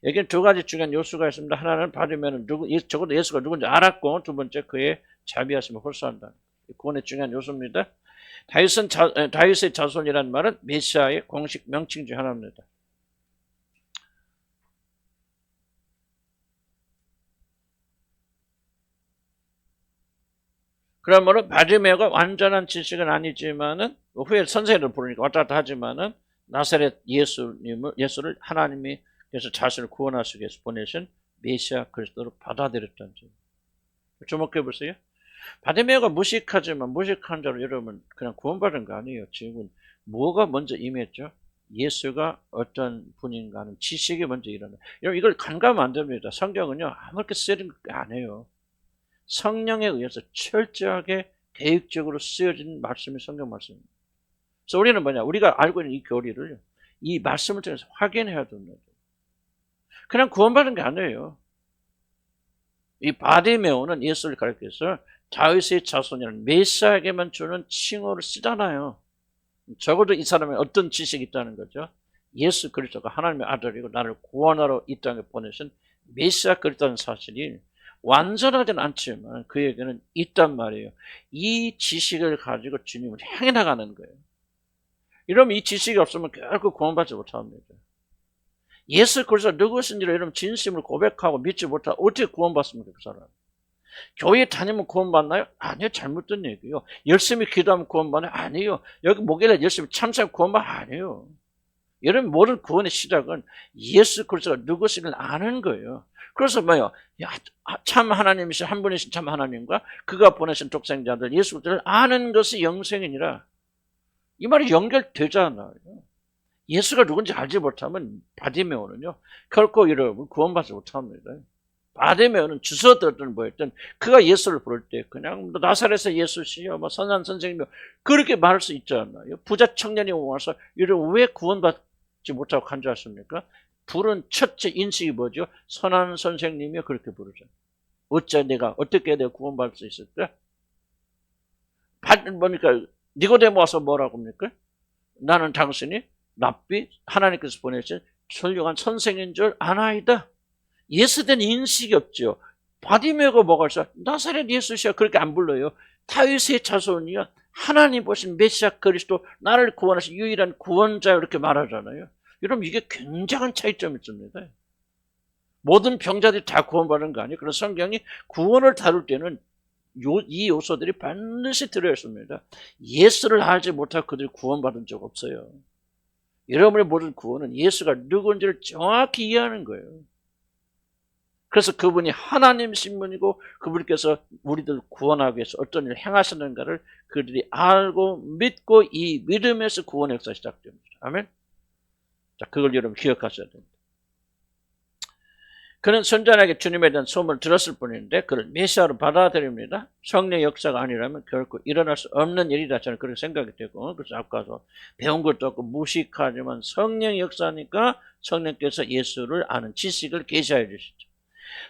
여기는 두 가지 중요한 요소가 있습니다. 하나는 받으면은 적어도 예수가 누군지 알았고, 두 번째 그의 자비하심을 홀수한다. 구원의 중요한 요소입니다. 다윗의 자손이라는 말은 메시아의 공식 명칭 중 하나입니다. 그러므로 바디메오가 완전한 지식은 아니지만은 후에 선생님을 부르니까 왔다 갔다 하지만은 나사렛 예수를 하나님이 그래서 자신을 구원하시기 위해서 보내신 메시아 그리스도로 받아들였다는 점. 주목해 보세요. 바디메오가 무식하지만 무식한 자로 여러분 그냥 구원받은 거 아니에요. 지금 뭐가 먼저 임했죠? 예수가 어떤 분인가 하는 지식이 먼저 일어나요. 여러분 이걸 간과하면 안 됩니다. 성경은요 아무렇게 쓰여진 거 아니에요. 성령에 의해서 철저하게 계획적으로 쓰여진 말씀이 성경 말씀입니다. 그래서 우리는 뭐냐? 우리가 알고 있는 이 교리를 이 말씀을 통해서 확인해야 됩니다. 그냥 구원받은 게 아니에요. 이 바디메오는 예수를 가리켜서 다윗의 자손이라는 메시아에게만 주는 칭호를 쓰잖아요. 적어도 이 사람이 어떤 지식이 있다는 거죠. 예수 그리스도가 하나님의 아들이고 나를 구원하러 이 땅에 보내신 메시아 그리스도라는 사실이 완전하지는 않지만 그에게는 있단 말이에요. 이 지식을 가지고 주님을 향해 나가는 거예요. 이러면 이 지식이 없으면 결국 구원받지 못합니다. 예수 그리스도 누구신지를 여러분 진심으로 고백하고 믿지 못하고 어떻게 구원받습니까? 그 사람. 교회 다니면 구원받나요? 아니요. 잘못된 얘기요. 열심히 기도하면 구원받나요? 아니요. 여기 목요일에 열심히 참석하면 구원받 아니에요. 여러분 모든 구원의 시작은 예수 그리스도가 누구신지를 아는 거예요. 그래서 뭐요? 참 하나님이신 한 분이신 참 하나님과 그가 보내신 독생자들 예수 그리스도를 아는 것이 영생이니라. 이 말이 연결되잖아요. 예수가 누군지 알지 못하면 바디메오는요 결코 여러분 구원받지 못합니다. 바디메오는 주서들든 뭐였든 그가 예수를 부를 때 그냥 나사렛의 예수시여 선한 선생님이요 그렇게 말할 수 있잖아요. 부자 청년이 와서 이런 왜 구원받지 못하고 간주하십니까? 부른 첫째 인식이 뭐죠? 선한 선생님이요 그렇게 부르죠. 어떻게 내가 구원받을 수 있을까? 뭡니까? 니고데모 와서 뭐라고 합니까? 나는 당신이 랍비 하나님께서 보내신 훌륭한 선생인 줄 아나이다. 예수된 인식이 없죠. 바디메오가 뭐가 있어? 나사렛 예수시야 그렇게 안 불러요. 다윗의 자손이요 하나님 보신 메시아 그리스도 나를 구원하신 유일한 구원자 이렇게 말하잖아요. 여러분 이게 굉장한 차이점이 있습니다. 모든 병자들이 다 구원받는 거 아니에요. 그래서 성경이 구원을 다룰 때는 이 요소들이 반드시 들어있습니다. 예수를 알지 못하고 그들이 구원받은 적 없어요. 여러분의 모든 구원은 예수가 누군지를 정확히 이해하는 거예요. 그래서 그분이 하나님이신 분이고 그분께서 우리들 구원하기 위해서 어떤 일을 행하시는가를 그들이 알고 믿고 이 믿음에서 구원의 역사가 시작됩니다. 아멘. 자, 그걸 여러분 기억하셔야 됩니다. 그는 선전하게 주님에 대한 소문을 들었을 뿐인데 그를 메시아로 받아들입니다. 성령의 역사가 아니라면 결코 일어날 수 없는 일이다. 저는 그렇게 생각이 되고, 그래서 아까도 배운 것도 없고 무식하지만 성령의 역사니까 성령께서 예수를 아는 지식을 계시하여 주시죠.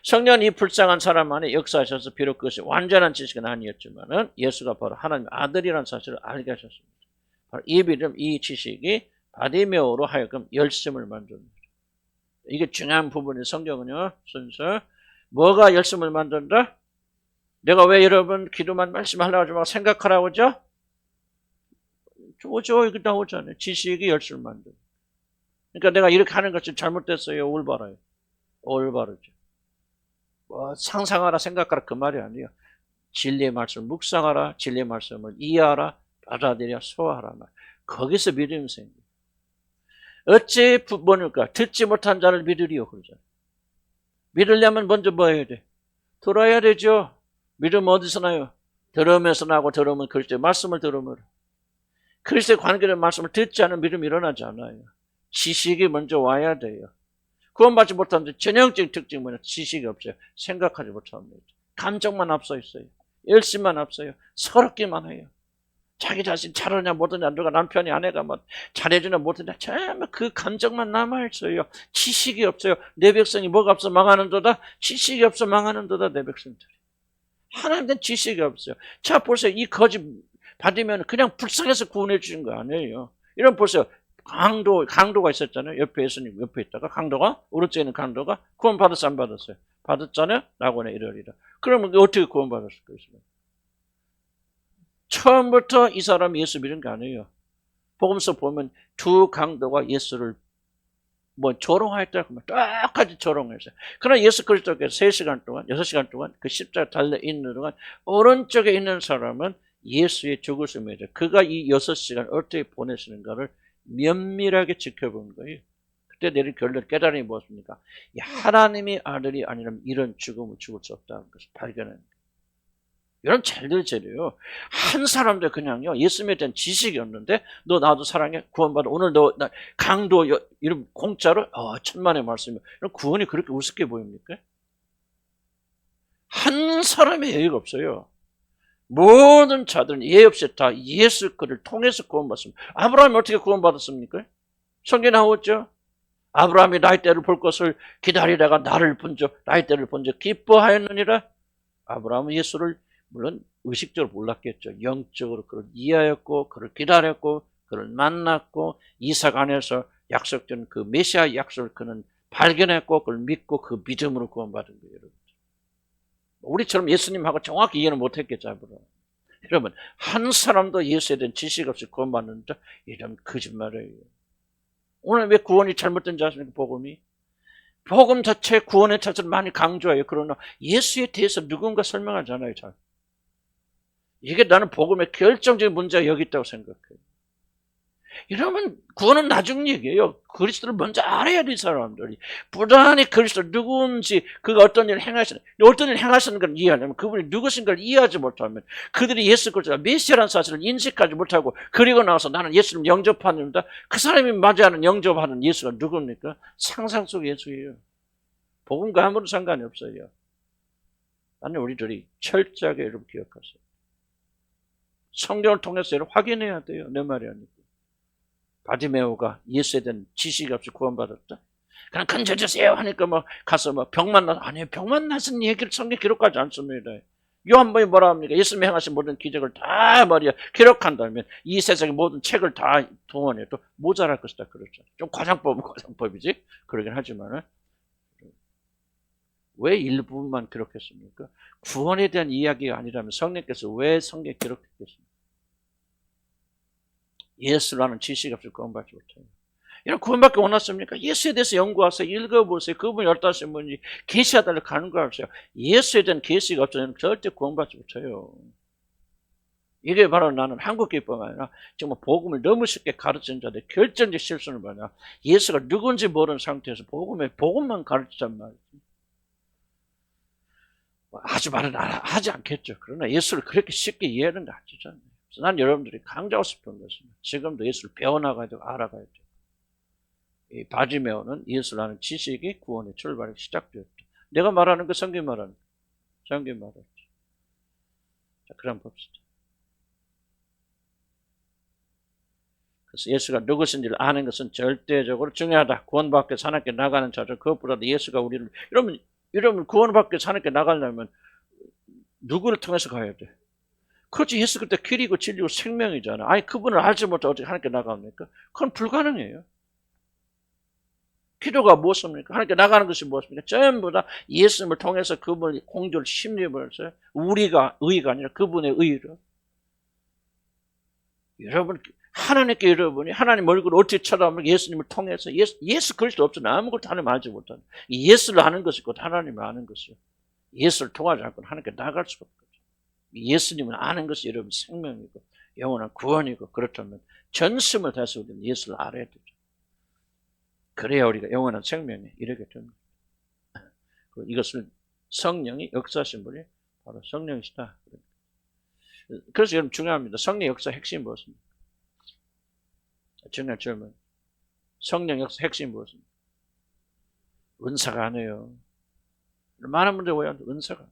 성령이 이 불쌍한 사람 안에 역사하셔서 비록 그것이 완전한 지식은 아니었지만 예수가 바로 하나님의 아들이라는 사실을 알게 하셨습니다. 바로 이 믿음, 이 지식이 바디메오로 하여금 열심을 만듭니다. 이게 중요한 부분이 성경은요. 순서 뭐가 열심을 만든다? 내가 왜 여러분 기도만 말씀하려고 하지 말고 생각하라고 하죠? 오죠. 이거 나오잖아요. 지식이 열심을 만든다. 그러니까 내가 이렇게 하는 것이 잘못됐어요. 올바라요. 올바르죠. 뭐 상상하라 생각하라 그 말이 아니에요. 진리의 말씀을 묵상하라. 진리의 말씀을 이해하라. 받아들여 소화하라. 거기서 믿음이 생겨요. 어찌 뭐니까 듣지 못한 자를 믿으리요. 그러잖아요. 믿으려면 먼저 뭐 해야 돼? 들어야 되죠. 믿음 어디서 나요? 들으면서 나고 들으면 그리스도의 말씀을 들으면 그리스도의 관계된 말씀을 듣지 않으면 믿음이 일어나지 않아요. 지식이 먼저 와야 돼요. 구원받지 못한 전형적인 특징은 뭐냐? 지식이 없어요. 생각하지 못합니다. 감정만 앞서 있어요. 열심만 앞서요. 서럽기만 해요. 자기 자신 잘하냐 못하냐 누가 남편이 아내가 뭐 잘해주냐 못하냐 전부 그 감정만 남아있어요. 지식이 없어요. 내 백성이 뭐가 없어 망하는도다. 지식이 없어 망하는도다. 내 백성들이. 하나님은 지식이 없어요. 자 보세요. 이 거짓 받으면 그냥 불쌍해서 구원해 주신 거 아니에요. 이런 보세요. 강도가 있었잖아요. 옆에 예수님 옆에 있다가 강도가 오른쪽에 있는 강도가 구원 받았어 안 받았어요? 받았잖아요. 라고는 이러리라. 그러면 어떻게 구원 받았을 것이요? 처음부터 이 사람이 예수 믿은 게 아니에요. 복음서 보면 두 강도가 예수를 뭐 조롱하였다 그러면 똑같이 조롱했어요. 그러나 예수 그리스도께서 3시간 동안 6시간 동안 그 십자가 달려 있는 동안 오른쪽에 있는 사람은 예수의 죽으심에 대해 그가 이 6시간 어떻게 보내시는가를 면밀하게 지켜본 거예요. 그때 내린 결론 깨달음이 무엇입니까? 하나님의 아들이 아니라면 이런 죽음을 죽을 수 없다는 것을 발견한 거예요. 여러분 잘들 재려요. 한 사람도 그냥요 예수님에 대한 지식이 없는데 너 나도 사랑해 구원받아 오늘 너 나 강도 이런 공짜로 천만의 말씀이요. 구원이 그렇게 우습게 보입니까? 한 사람의 예의가 없어요. 모든 자들은 예의 없이 다 예수 그를 통해서 구원받습니다. 아브라함이 어떻게 구원받았습니까? 성경에 나오죠. 아브라함이 나의 때를 볼 것을 기다리다가 나를 본적 나의 때를 본적 기뻐하였느니라. 아브라함은 예수를 물론 의식적으로 몰랐겠죠. 영적으로 그를 이해하였고 그를 기다렸고 그를 만났고 이삭 안에서 약속된 그 메시아 약속을 그는 발견했고 그걸 믿고 그 믿음으로 구원받은 거예요. 여러분. 우리처럼 예수님하고 정확히 이해는 못했겠죠. 아브라함. 여러분 한 사람도 예수에 대한 지식 없이 구원받는다? 이런 거짓말이에요. 오늘 왜 구원이 잘못된 줄 아십니까? 복음이? 복음 자체 구원의 자체를 많이 강조해요. 그러나 예수에 대해서 누군가 설명하잖아요. 잘. 이게 나는 복음의 결정적인 문제가 여기 있다고 생각해요. 이러면 구원은 나중 얘기예요. 그리스도를 먼저 알아야 돼 사람들이. 부단히 그리스도 누구인지 그가 어떤 일을 행하시는 걸 이해하려면 그분이 누구신가를 이해하지 못하면 그들이 예수 그리스도가 메시아라는 사실을 인식하지 못하고 그리고 나서 나는 예수를 영접하는다. 그 사람이 맞이하는 영접하는 예수가 누굽니까? 상상 속 예수예요. 복음과 아무런 상관이 없어요. 나는 우리들이 철저하게 여러분 기억하세요. 성경을 통해서 여러분 확인해야 돼요. 내 말이 아니고. 바디메오가 예수에 대한 지식이 없이 구원받았다. 그냥 건져주세요 하니까 뭐 가서 뭐 병만 나서 아니에요. 병만 나선 얘기를 성경 기록하지 않습니다. 요한복음이 뭐라 합니까? 예수님이 행하신 모든 기적을 다 말이야 기록한다면 이 세상의 모든 책을 다 동원해도 모자랄 것이다 그랬죠. 좀 과장법은 과장법이지 그러긴 하지만 왜 일부분만 기록했습니까? 구원에 대한 이야기가 아니라면 성령께서 왜 성경에 기록했겠습니까? 예수라는 지식 없이 구원받지 못해요. 이런 구원받기 원하십니까? 예수에 대해서 연구하세요. 읽어보세요. 그분이 어떠신 분인지 계시하달라고 간구하세요. 예수에 대한 계시가 없으면 절대 구원받지 못해요. 이게 바로 나는 한국교회뿐만 아니라 정말 복음을 너무 쉽게 가르치는 자들의 결정적 실수는 뭐냐? 예수가 누군지 모르는 상태에서 복음만 가르치단 말이지. 하지 말은 하지 않겠죠. 그러나 예수를 그렇게 쉽게 이해는 안 하잖아요. 그래서 난 여러분들이 강조하고 싶은 것은 지금도 예수를 배워나가야 되고 알아가야 돼요. 이 바지메오는 예수를 아는 지식이 구원의 출발이 시작되었다. 내가 말하는 거 성경 말하는 거. 성경 말하는 거. 자, 그럼 봅시다. 그래서 예수가 누구신지를 아는 것은 절대적으로 중요하다. 구원받게 하나님께 나가는 자들, 그것보다도 예수가 우리를, 이러면 구원받게 하나님께 나가려면 누구를 통해서 가야 돼? 그렇지, 예수 그때 길이고 진리고 생명이잖아. 아니, 그분을 알지 못하고 어떻게 하나님께 나갑니까? 그건 불가능해요. 기도가 무엇입니까? 하나님께 나가는 것이 무엇입니까? 전부 다 예수님을 통해서 그분의 공조를 심리해버렸어요. 우리가 의가 아니라 그분의 의로. 여러분, 하나님께 여러분이 하나님 얼굴을 어떻게 쳐다보면 예수님을 통해서 예수 그리스도 없으면 아무것도 하나님 알지 못하는 예수를 아는 것이 곧 하나님을 아는 것이요. 예수를 통하지 않고는 하나님께 나갈 수가 없거든요. 예수님을 아는 것이 여러분 생명이고 영원한 구원이고 그렇다면 전심을 다해서 우리는 예수를 알아야 되죠. 그래야 우리가 영원한 생명에 이르게 됩니다. 이것을 성령이 역사하신 분이 바로 성령이시다. 그래서 여러분 중요합니다. 성령 역사 핵심이 무엇입니까? 중요한 질문. 성령 역사 핵심이 무엇입니까? 은사가 아니에요. 많은 분들이 오해하는데 은사가.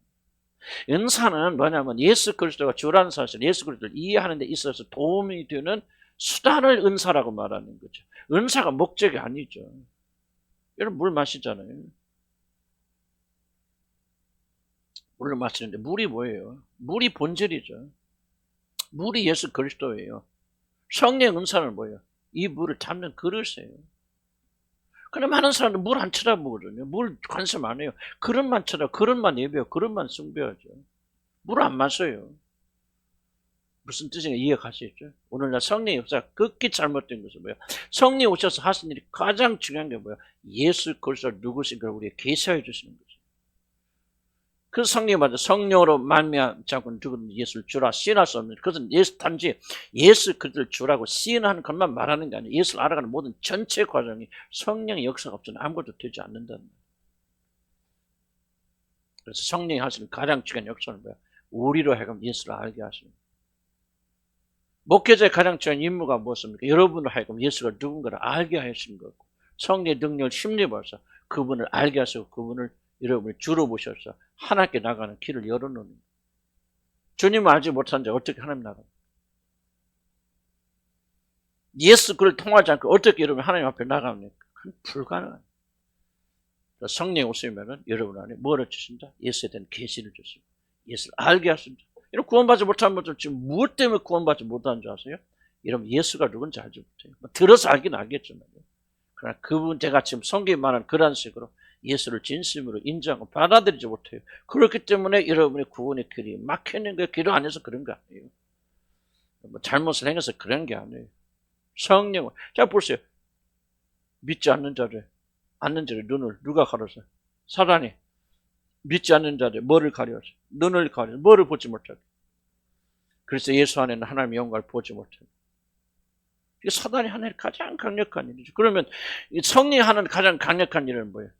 은사는 뭐냐면 예수 그리스도가 주라는 사실, 예수 그리스도를 이해하는 데 있어서 도움이 되는 수단을 은사라고 말하는 거죠. 은사가 목적이 아니죠. 여러분 물 마시잖아요. 물을 마시는데 물이 뭐예요? 물이 본질이죠. 물이 예수 그리스도예요. 성령 은사는 뭐예요? 이 물을 담는 그릇이에요. 그런데 많은 사람들은 물 안 쳐다보거든요. 물 관심 안 해요. 그릇만 그릇만 예배하고 그릇만 숭배하죠. 물 안 마셔요. 무슨 뜻인가 이해가시죠? 오늘날 성령 역사가 극히 잘못된 것은 뭐예요? 성령 오셔서 하신 일이 가장 중요한 게 뭐예요? 예수 그리스도 누구신가 우리에게 계시해 주시는 거죠. 그 성령이 맞아 성령으로 말미암지 않고는 누구든 예수를 주라 시인할 수 없는 그것은 단지 예수 그리스도를 주라고 시인하는 것만 말하는 게 아니에요. 예수를 알아가는 모든 전체 과정이 성령의 역사가 없으면 아무것도 되지 않는다는 거예요. 그래서 성령이 하시는 가장 중요한 역사는 뭐예요? 우리로 하여금 예수를 알게 하시는 거예요. 목회자의 가장 중요한 임무가 무엇입니까? 여러분으로 하여금 예수가 누군가를 알게 하시는 거고 성령의 능력을 힘입어서 그분을 알게 하시고 그분을 여러분이 주로 보셔서 하나님께 나가는 길을 열어놓는 거예요. 주님을 알지 못한 자 어떻게 하나님 나갑니까? 예수 그를 통하지 않고 어떻게 여러분 하나님 앞에 나갑니까? 그건 불가능합니다. 성령이 오시면 여러분 안에 뭐를 주신다? 예수에 대한 계시를 주십니다. 예수를 알게 하신다. 이런 구원받지 못한 분들 지금 무엇 때문에 구원받지 못하는 줄 아세요? 여러분 예수가 누군지 알지 못해요. 들어서 알긴 알겠지만 그러나 그분 제가 지금 성경에 말하는 그런 식으로 예수를 진심으로 인정하고 받아들이지 못해요. 그렇기 때문에 여러분의 구원의 길이 막혀있는 거예요. 기도 안 해서 그런 거 아니에요. 뭐 잘못을 행해서 그런 게 아니에요. 성령을. 자 보세요. 믿지 않는 자를 눈을 누가 가려서? 사단이. 믿지 않는 자들 뭐를 가려서? 눈을 가려서 뭐를 보지 못하게. 그래서 예수 안에는 하나님의 영광을 보지 못하게. 이게 사단이 하는 가장 강력한 일이죠. 그러면 성령이 하는 가장 강력한 일은 뭐예요?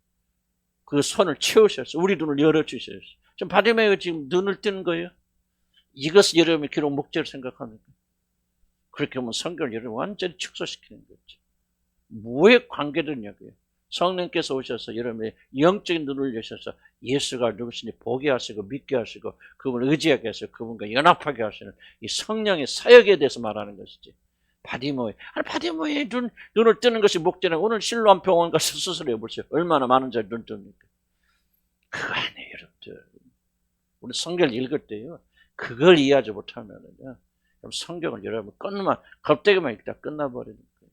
그 손을 채우셔서 우리 눈을 열어주셔서 지금 바디메이가 지금 눈을 뜨는 거예요. 이것을 여러분의 기록 목적을 생각합니까? 그렇게 하면 성경을 여러분 완전히 축소시키는 거죠. 뭐에 관계되냐고요. 성령께서 오셔서 여러분의 영적인 눈을 여셔서 예수가 누구신지 보게 하시고 믿게 하시고 그분을 의지하게 하시고 그분과 연합하게 하시는 이 성령의 사역에 대해서 말하는 것이지. 바디모의 눈을 뜨는 것이 목적이라 오늘 실로암 병원 가서 수술해 보세요. 얼마나 많은 자리 눈 뜹니까? 그거 아니에요, 여러분들. 우리 성경을 읽을 때요. 그걸 이해하지 못하면은요. 성경을 여러분 겁대기만 읽다 끝나버리는 거예요.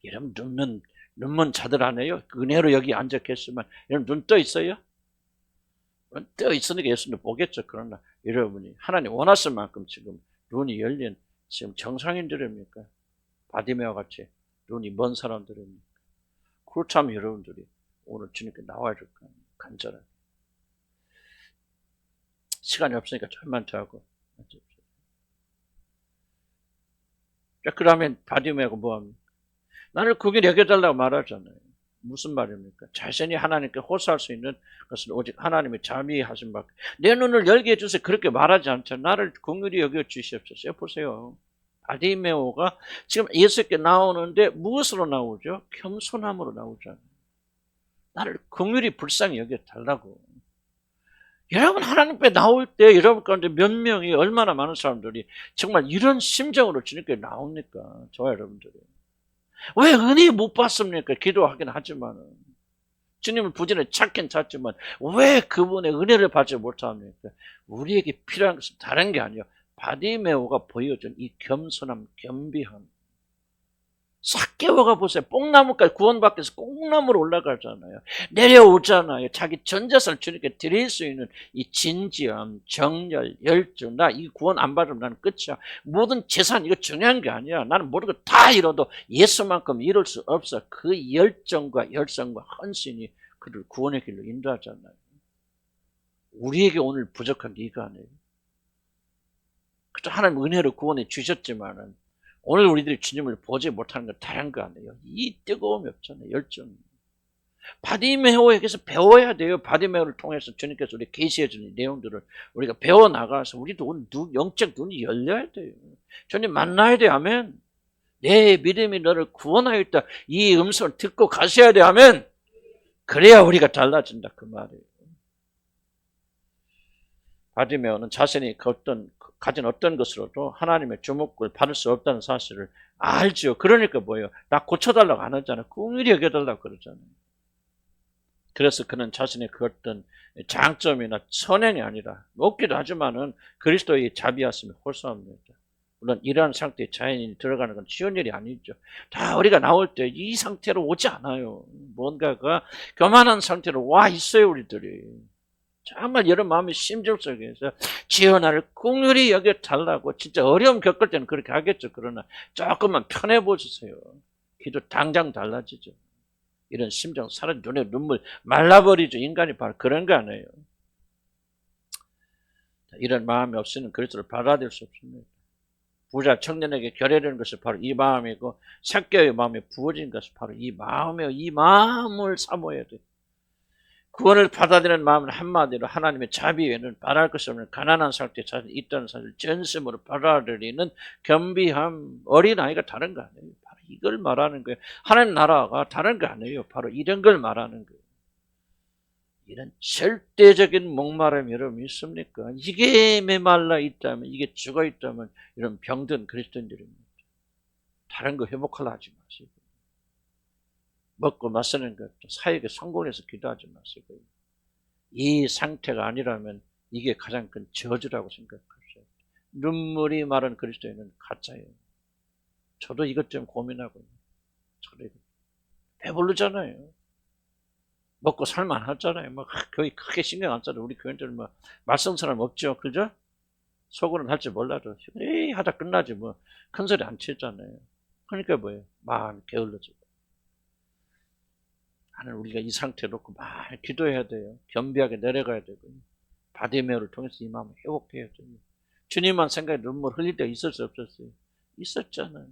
여러분 눈먼 자들 아니에요. 은혜로 여기 앉아 계시면 여러분 눈 떠 있어요? 떠 있으니까 예수님 보겠죠. 그러나 여러분이 하나님 원하실 만큼 지금 눈이 열린 지금 정상인들입니까? 바디메와 같이 눈이 먼 사람들입니까? 그렇다면 여러분들이 오늘 주님께 나와야 될 거 아니에요. 간절하게. 시간이 없으니까 좀만 더 하고. 자, 그러면 바디메가 뭐합니까? 나를 그게 여겨달라고 말하잖아요. 무슨 말입니까? 자신이 하나님께 호소할 수 있는 것은 오직 하나님의 자비하신 밖에. 내 눈을 열게 해주세요. 그렇게 말하지 않죠. 나를 긍휼히 여겨 주시옵소서. 보세요. 바디메오가 지금 예수께 나오는데 무엇으로 나오죠? 겸손함으로 나오잖아요. 나를 긍휼히 불쌍히 여겨달라고. 여러분 하나님 앞에 나올 때 여러분 가운데 몇 명이 얼마나 많은 사람들이 정말 이런 심정으로 주님께 나옵니까? 저와 여러분들이. 왜 은혜 못 받습니까? 기도하긴 하지만 주님을 부진에 찾긴 찾지만 왜 그분의 은혜를 받지 못합니까? 우리에게 필요한 것은 다른 게 아니에요. 바디메오가 보여준 이 겸손함, 겸비함. 싹 깨워가 보세요. 뽕나무까지 구원받기 위해서 뽕나무로 올라가잖아요. 내려오잖아요. 자기 전 재산을 주님께 드릴 수 있는 이 진지함, 정열, 열정. 나 이 구원 안 받으면 나는 끝이야. 모든 재산 이거 중요한 게 아니야. 나는 모든 거 다 잃어도 예수만큼 이룰 수 없어. 그 열정과 열성과 헌신이 그를 구원의 길로 인도하잖아요. 우리에게 오늘 부족한 게 이거 아니에요. 그래도 하나님 은혜로 구원해 주셨지만은 오늘 우리들이 주님을 보지 못하는 건 다른 거 아니에요. 이 뜨거움이 없잖아요. 열정이. 바디메오에게서 배워야 돼요. 바디메오를 통해서 주님께서 우리 계시해 주는 내용들을 우리가 배워나가서 우리도 영적 눈이 열려야 돼요. 주님 만나야 돼. 아멘. 내 믿음이 너를 구원하였다. 이 음성을 듣고 가셔야 돼. 아멘. 그래야 우리가 달라진다. 그 말이에요. 바디메오는 자신이 가진 어떤 것으로도 하나님의 주목을 받을 수 없다는 사실을 알죠. 그러니까 뭐예요? 나 고쳐달라고 안 하잖아요. 긍휼히 여겨달라고 그러잖아요. 그래서 그는 자신의 그 어떤 장점이나 선행이 아니라 없기도 하지만은 그리스도의 자비하심에 호소합니다. 물론 이러한 상태에 자연인이 들어가는 건 쉬운 일이 아니죠. 다 우리가 나올 때 이 상태로 오지 않아요. 뭔가가 교만한 상태로 와 있어요, 우리들이. 정말 여러 마음의 심정 속에서 주여 나를 긍휼히 여겨달라고 진짜 어려움 겪을 때는 그렇게 하겠죠. 그러나 조금만 편해보세요. 기도 당장 달라지죠. 이런 심정 사람 눈에 눈물 말라버리죠. 인간이 바로 그런 거 아니에요. 이런 마음이 없이는 그리스도를 받아들일 수 없습니다. 부자 청년에게 결례되는 것이 바로 이 마음이고 새끼의 마음에 부어진 것이 바로 이 마음이에요. 이 마음을 사모해야 돼요. 구원을 받아들이는 마음은 한마디로 하나님의 자비 외에는 바랄 것이 없는 가난한 상태에 자신이 있다는 사실을 전심으로 받아들이는 겸비함. 어린아이가 다른 거 아니에요. 바로 이걸 말하는 거예요. 하나님 나라가 다른 거 아니에요. 바로 이런 걸 말하는 거예요. 이런 절대적인 목마름이 여러분 있습니까? 이게 메말라 있다면, 이게 죽어 있다면 이런 병든 그리스도인들입니다. 다른 거 회복하려 하지 마시고. 먹고 마시는 것도 사역에 성공해서 기도하지 마시고. 이 상태가 아니라면 이게 가장 큰 저주라고 생각하세요. 눈물이 마른 그리스도인은 가짜예요. 저도 이것 좀 고민하고 있어요. 저도 이거 배부르잖아요. 먹고 살만하잖아요. 막 교회 크게 신경 안 써도 우리 교인들은 뭐 말씀 사람 없죠, 그죠? 속으로는 할 줄 몰라도 에이 하다 끝나지 뭐 큰 소리 안 치잖아요. 그러니까 뭐예요? 마음이 게을러지고. 하나님 우리가 이 상태 놓고 많이 기도해야 돼요. 겸비하게 내려가야 되고요. 바디메오를 통해서 이 마음을 회복해야 돼요. 주님만 생각해 눈물 흘릴 때가 있었어요, 없었어요? 있었잖아요.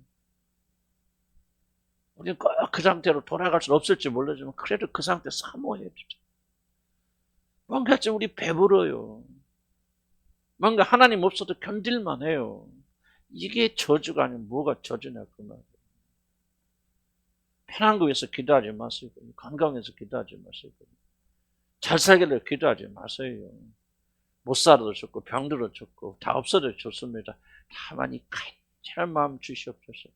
우리는 꼭 그 상태로 돌아갈 수 없을지 모르지만 그래도 그 상태 사모해야 되죠. 뭔가 좀 우리 배불러요. 뭔가 하나님 없어도 견딜만 해요. 이게 저주가 아니면 뭐가 저주냐 그 말이에요. 편한 거 위해서 기도하지 마시고 건강해서 기도하지 마시고 잘 살기를 기도하지 마세요. 못 살아도 좋고 병들어도 좋고 다 없어도 좋습니다. 다만 이 간절한 마음 주시옵소서.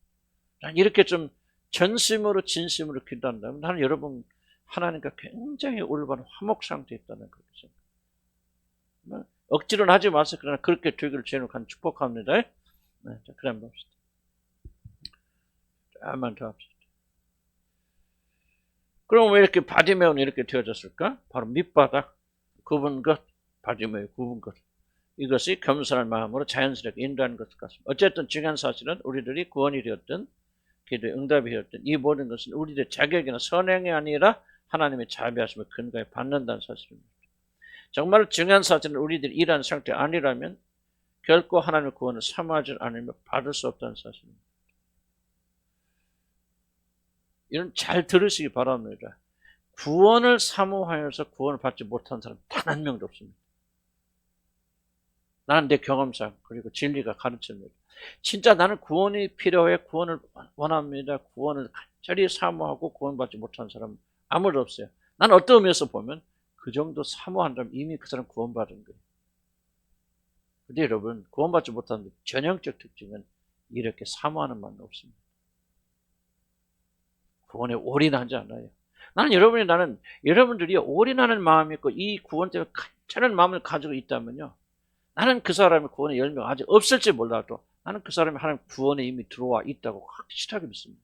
난 이렇게 좀 전심으로 진심으로 기도한다면 나는 여러분 하나님과 굉장히 올바른 화목 상태에 있다는 거죠. 억지로는 하지 마세요. 그러나 그렇게 되기를 주님을 간 축복합니다. 네, 자, 그래 한번 봅시다. 조금만 더 합시다. 그럼 왜 이렇게 바디메오는 이렇게 되어졌을까? 바로 밑바닥, 굽은 것, 바디메오 굽은 것. 이것이 겸손한 마음으로 자연스럽게 인도하는 것 같습니다. 어쨌든 중요한 사실은 우리들이 구원이 되었든 기도의 응답이 되었든 이 모든 것은 우리들의 자격이나 선행이 아니라 하나님의 자비하심을 근거에 받는다는 사실입니다. 정말 중요한 사실은 우리들이 이러한 상태 아니라면 결코 하나님의 구원을 사모하지 않으면 받을 수 없다는 사실입니다. 이런 잘 들으시기 바랍니다. 구원을 사모하여서 구원을 받지 못한 사람 단 한 명도 없습니다. 나는 내 경험상 그리고 진리가 가르칩니다. 진짜 나는 구원이 필요해, 구원을 원합니다, 구원을 간절히 사모하고 구원받지 못한 사람은 아무도 없어요. 난 어떤 의미에서 보면 그 정도 사모한다면 이미 그 사람 구원받은 거예요. 근데 여러분, 구원받지 못한 전형적 특징은 이렇게 사모하는 마음이 없습니다. 구원에 올인하지 않아요. 나는 여러분들이 올인하는 마음이 있고 이 구원 때문에 간절한 마음을 가지고 있다면요, 나는 그 사람의 구원의 열매가 아직 없을지 몰라도 나는 그 사람이 하나님 구원에 이미 들어와 있다고 확실하게 믿습니다.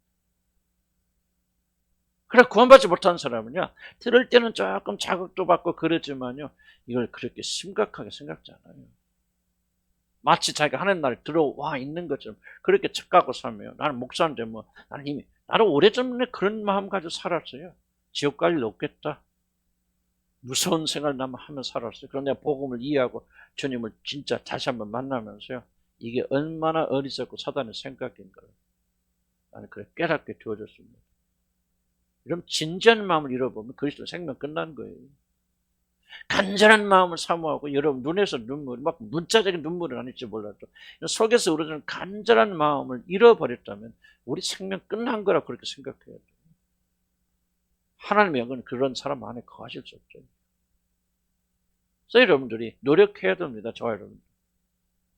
그래, 구원받지 못한 사람은요, 들을 때는 조금 자극도 받고 그러지만요, 이걸 그렇게 심각하게 생각지 않아요. 마치 자기가 하나님 나라에 들어와 있는 것처럼 그렇게 착각하고 살며, 나는 목사인데 뭐, 나는 이미, 나는 오래전에 그런 마음 가지고 살았어요. 지옥 갈 일 없겠다. 무서운 생활 나만 하며 살았어요. 그런데 복음을 이해하고 주님을 진짜 다시 한번 만나면서요, 이게 얼마나 어리석고 사단의 생각인가 나는 그래 깨닫게 되어졌습니다. 이런 진지한 마음을 잃어보면 그리스도 생명 끝난 거예요. 간절한 마음을 사모하고, 여러분 눈에서 눈물, 막 문자적인 눈물은 아닐지 몰라도 속에서 우러지는 간절한 마음을 잃어버렸다면 우리 생명 끝난 거라 그렇게 생각해야 돼요. 하나님의 영은 그런 사람 안에 거하실 수 없죠. 그래서 여러분들이 노력해야 됩니다. 저와 여러분.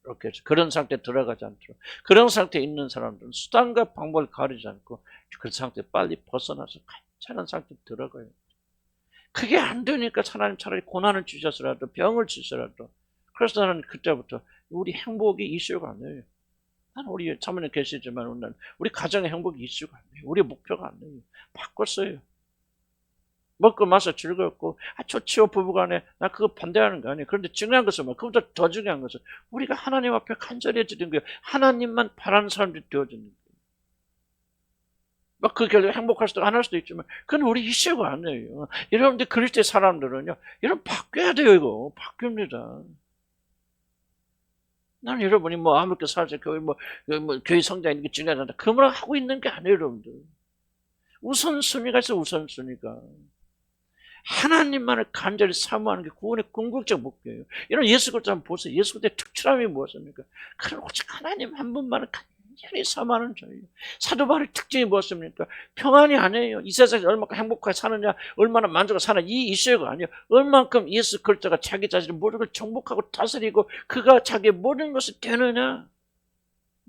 이렇게 해서 그런 상태에 들어가지 않도록. 그런 상태에 있는 사람들은 수단과 방법을 가리지 않고 그 상태에 빨리 벗어나서 괜찮은 상태에 들어가요. 그게 안 되니까 하나님 차라리 고난을 주셔서라도 병을 주셔라도. 그래서 나는 그때부터 우리 행복이 이슈가 아니에요. 나는 우리 자매님 계시지만 우리 가정의 행복이 이슈가 아니에요. 우리 목표가 아니에요. 바꿨어요. 먹고 마셔 즐겁고 좋지요 부부간에, 나 그거 반대하는 거 아니에요. 그런데 중요한 것은 그보다 더 중요한 것은 우리가 하나님 앞에 간절해지는 거예요. 하나님만 바라는 사람들이 되어지는 거예요. 그 결국 행복할 수도 안 할 수도 있지만 그건 우리 이슈가 아니에요. 여러분들 그리스도의 사람들은요, 여러분 바뀌어야 돼요. 이거 바뀝니다. 나는 여러분이 아무렇게 살자, 교회 교회 성장 있는 게 중요하다, 그 말 하고 있는 게 아니에요. 여러분들 우선순위가 있어. 우선순위가 하나님만을 간절히 사모하는 게 구원의 궁극적 목표예요. 이런 예수 그리스도 한번 보세요. 예수 그리스도의 특출함이 무엇입니까? 그런 오직 하나님 한 분만을 간절히 사모하는 자예요. 사도 바울의 특징이 무엇입니까? 평안이 아니에요. 이 세상에 얼마나 행복하게 사느냐, 얼마나 만족하게 사느냐, 이 이슈가 아니에요. 얼만큼 예수 그리스도가 자기 자신의 모든 걸 정복하고 다스리고 그가 자기의 모든 것이 되느냐,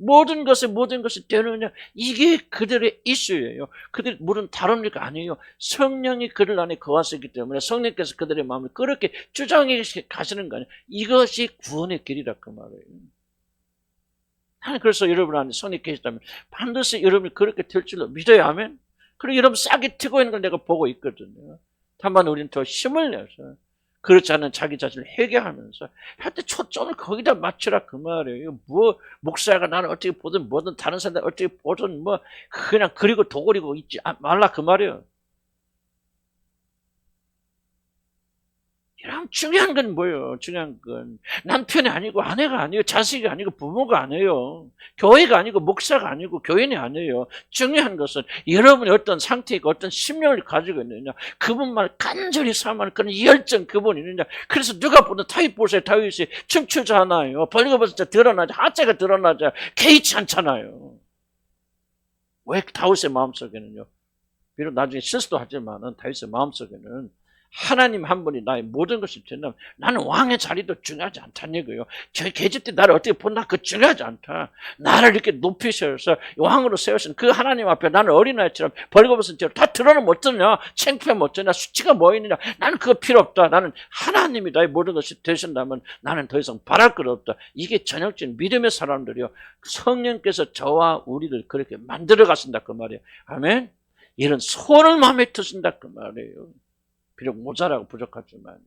모든 것이 되느냐, 이게 그들의 이슈예요. 그들이 물은 다릅니까? 아니에요. 성령이 그들 안에 거하시기 때문에 성령께서 그들의 마음을 그렇게 주장해 가시는 거 아니에요. 이것이 구원의 길이라 그 말이에요. 그래서 여러분 안에 성령이 계시다면 반드시 여러분이 그렇게 될 줄로 믿어야 하면, 그리고 여러분 싹이 트고 있는 걸 내가 보고 있거든요. 다만 우리는 더 힘을 내서 그렇지 않은 자기 자신을 회개하면서 하여튼 초점을 거기다 맞추라 그 말이에요. 목사가 나는 어떻게 보든 뭐든 다른 사람들 어떻게 보든 그냥 그리고 도그리고 있지 말라 그 말이에요. 여러분 중요한 건 뭐예요? 중요한 건 남편이 아니고 아내가 아니에요. 자식이 아니고 부모가 아니에요. 교회가 아니고 목사가 아니고 교인이 아니에요. 중요한 것은 여러분이 어떤 상태이고 어떤 심령을 가지고 있느냐, 그분만 간절히 사모하는 그런 열정 그분이 있느냐. 그래서 누가 보든 다윗 보세요. 다윗이 춤추잖아요. 벌거벗은 드러나자, 하체가 드러나자 개의치 않잖아요. 왜 다윗의 마음속에는요, 비록 나중에 실수도 하지만 다윗의 마음속에는 하나님 한 분이 나의 모든 것이 된다면 나는 왕의 자리도 중요하지 않다는 얘기예요. 저 계집 때 나를 어떻게 본다, 그거 중요하지 않다. 나를 이렇게 높이셔서 왕으로 세우신 그 하나님 앞에 나는 어린아이처럼 벌거벗은 채로 다 드러나면 어쩌냐, 창피하면 어쩌냐, 수치가 뭐 있느냐, 나는 그거 필요 없다. 나는 하나님이 나의 모든 것이 되신다면 나는 더 이상 바랄 것 없다. 이게 전형적인 믿음의 사람들이요, 성령께서 저와 우리를 그렇게 만들어 가신다 그 말이에요. 아멘. 이런 소원을 마음에 드신다 그 말이에요. 비록 모자라고 부족하지만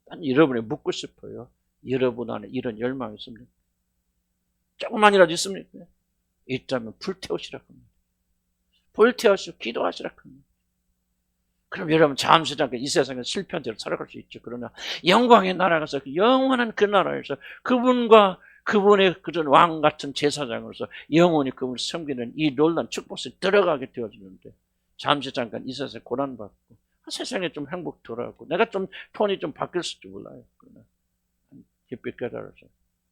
난 여러분이 묻고 싶어요. 여러분 안에 이런 열망이 있습니까? 조금만이라도 있습니까? 있다면 불태우시라 합니다. 불태우시고 기도하시라 합니다. 그럼 여러분 잠시 잠깐 이 세상에 실패한 대로 살아갈 수 있죠. 그러나 영광의 나라 가서 영원한 그 나라에서 그분과 그분의 그런 왕 같은 제사장으로서 영원히 그분을 섬기는 이 놀라운 축복에 들어가게 되어지는데, 잠시 잠깐 이 세상에 고난받고 세상에 좀 행복 덜하고 내가 좀 톤이 좀 바뀔지 몰라요. 그러나 깊이 깨달아서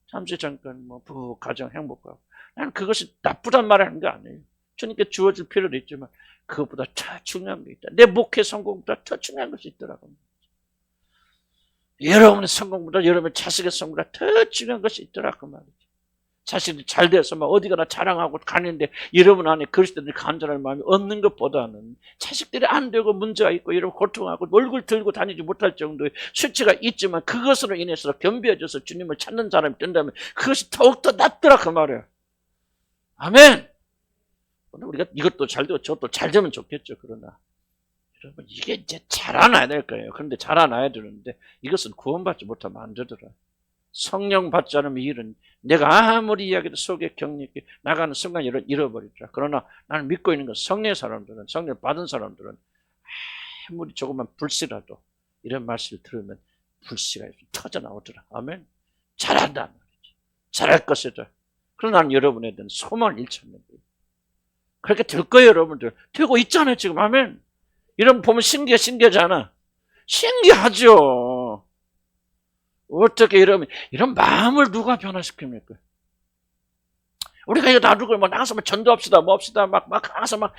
잠시 잠깐 뭐 부부 가정 행복하고 나는 그것이 나쁘단 말을 하는 게 아니에요. 주님께 주어질 필요도 있지만 그것보다 더 중요한 게 있다. 내 목회 성공보다 더 중요한 것이 있더라고요. 여러분의 성공보다 여러분의 자식의 성공보다 더 중요한 것이 있더라고 말이죠. 자식이 잘 돼서 막 어디 가나 자랑하고 가는데 여러분 안에 그리스도인들이 간절한 마음이 없는 것보다는 자식들이 안 되고 문제가 있고 여러분 고통하고 얼굴 들고 다니지 못할 정도의 수치가 있지만 그것으로 인해서 겸비해져서 주님을 찾는 사람이 된다면 그것이 더욱더 낫더라 그 말이에요. 아멘. 우리가 이것도 잘 되고 저것도 잘 되면 좋겠죠. 그러나 여러분 이게 이제 자라나야 될 거예요. 그런데 자라나야 되는데 이것은 구원받지 못하면 안 되더라. 성령 받지 않으면 일은 내가 아무리 이야기도 속에 격리 있게 나가는 순간 잃어버리더라. 그러나 나는 믿고 있는 건 성령의 사람들은, 성령 받은 사람들은 아무리 조금만 불씨라도 이런 말씀을 들으면 불씨가 터져 나오더라. 아멘. 잘한다 말이지. 잘할 것이다. 그러나 나는 여러분에 대한 소망을 잃지 않는 거예요. 그렇게 될 거예요, 여러분들. 되고 있잖아요, 지금. 아멘. 이런 보면 신기하잖아. 신기하죠. 어떻게 이런 마음을 누가 변화시킵니까? 우리가 이거 놔두고 뭐 나가서 전도합시다, 뭐 합시다, 막 나가서 막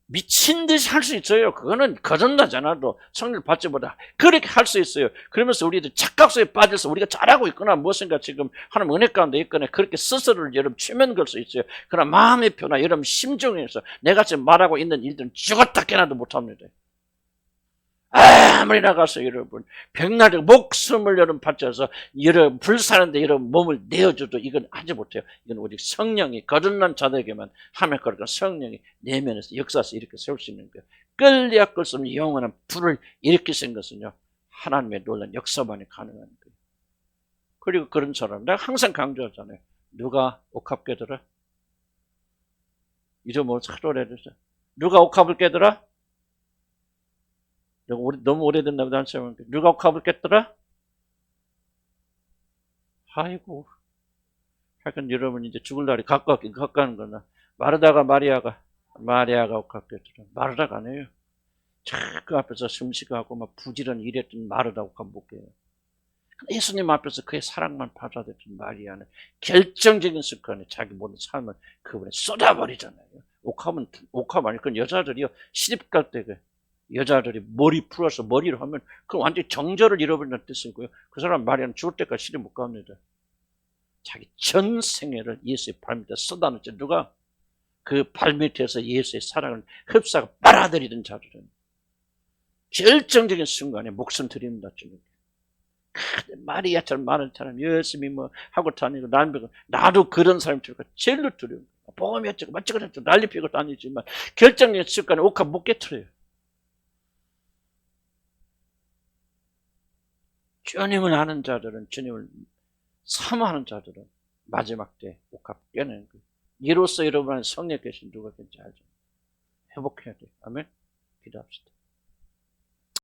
미친 듯이 할 수 있어요. 그거는 거듭나지 않아도 성령 받지보다 그렇게 할 수 있어요. 그러면서 우리들 착각 속에 빠져서 우리가 잘하고 있거나 무엇인가 지금 하나님 은혜 가운데 있거나 그렇게 스스로를 여러분 최면 걸 수 있어요. 그러나 마음의 변화, 여러분 심정에서 내가 지금 말하고 있는 일들은 죽었다 깨나도 못합니다. 아무리 나가서 여러분 백날에 목숨을 여러분 바쳐서 여러분 불사는데 여러분 몸을 내어줘도 이건 하지 못해요. 이건 오직 성령이 거듭난 자들에게만 하면 그러니까 성령이 내면에서 역사에서 이렇게 세울 수 있는 거예요. 끌려 끌 수 없는 영원한 불을 일으키신 것은요 하나님의 놀라운 역사만이 가능한 거예요. 그리고 그런 사람 내가 항상 강조하잖아요. 누가 옥합 깨더라? 잊어먹을 차로래서 누가 옥합을 깨더라? 너무 오래됐나 보다. 누가 옥합을 깼더라? 아이고. 하여간 여러분 이제 죽을 날이 가까운 거나. 마르다가 마리아가 옥합 깼더라. 마르다가 아니에요. 그 앞에서 숨쉬고 막 부지런히 일했던 마르다 옥합 못 깨요. 예수님 앞에서 그의 사랑만 받아들였던 마리아는 결정적인 순간에 자기 모든 삶을 그분에 쏟아버리잖아요. 옥합 아니고 그건 여자들이요. 시집 갈 때 여자들이 머리 풀어서 머리를 하면 그건 완전히 정절을 잃어버린다는 뜻이고요. 그 사람 마리아는 죽을 때까지 시집 못 갑니다. 자기 전 생애를 예수의 발밑에 쏟아놓지. 누가 그 발밑에서 예수의 사랑을 흡사하고 빨아들이던 자들은 결정적인 순간에 목숨 드립니다. 마리아처럼 많은 사람 열심히 뭐 하고 다니고 나도 그런 사람이 제일로 두려워. 보험이 어쩌고 어쩌고 난리 피고 다니지만 결정적인 순간에 옥합 못 깨트려요. 주님을 아는 자들은, 주님을 사모하는 자들은 마지막 때 옥합 깨는 거예요. 이로써 여러분 안에 성령 계신 누가 계신지 알죠? 회복해야 돼요. 아멘? 기도합시다.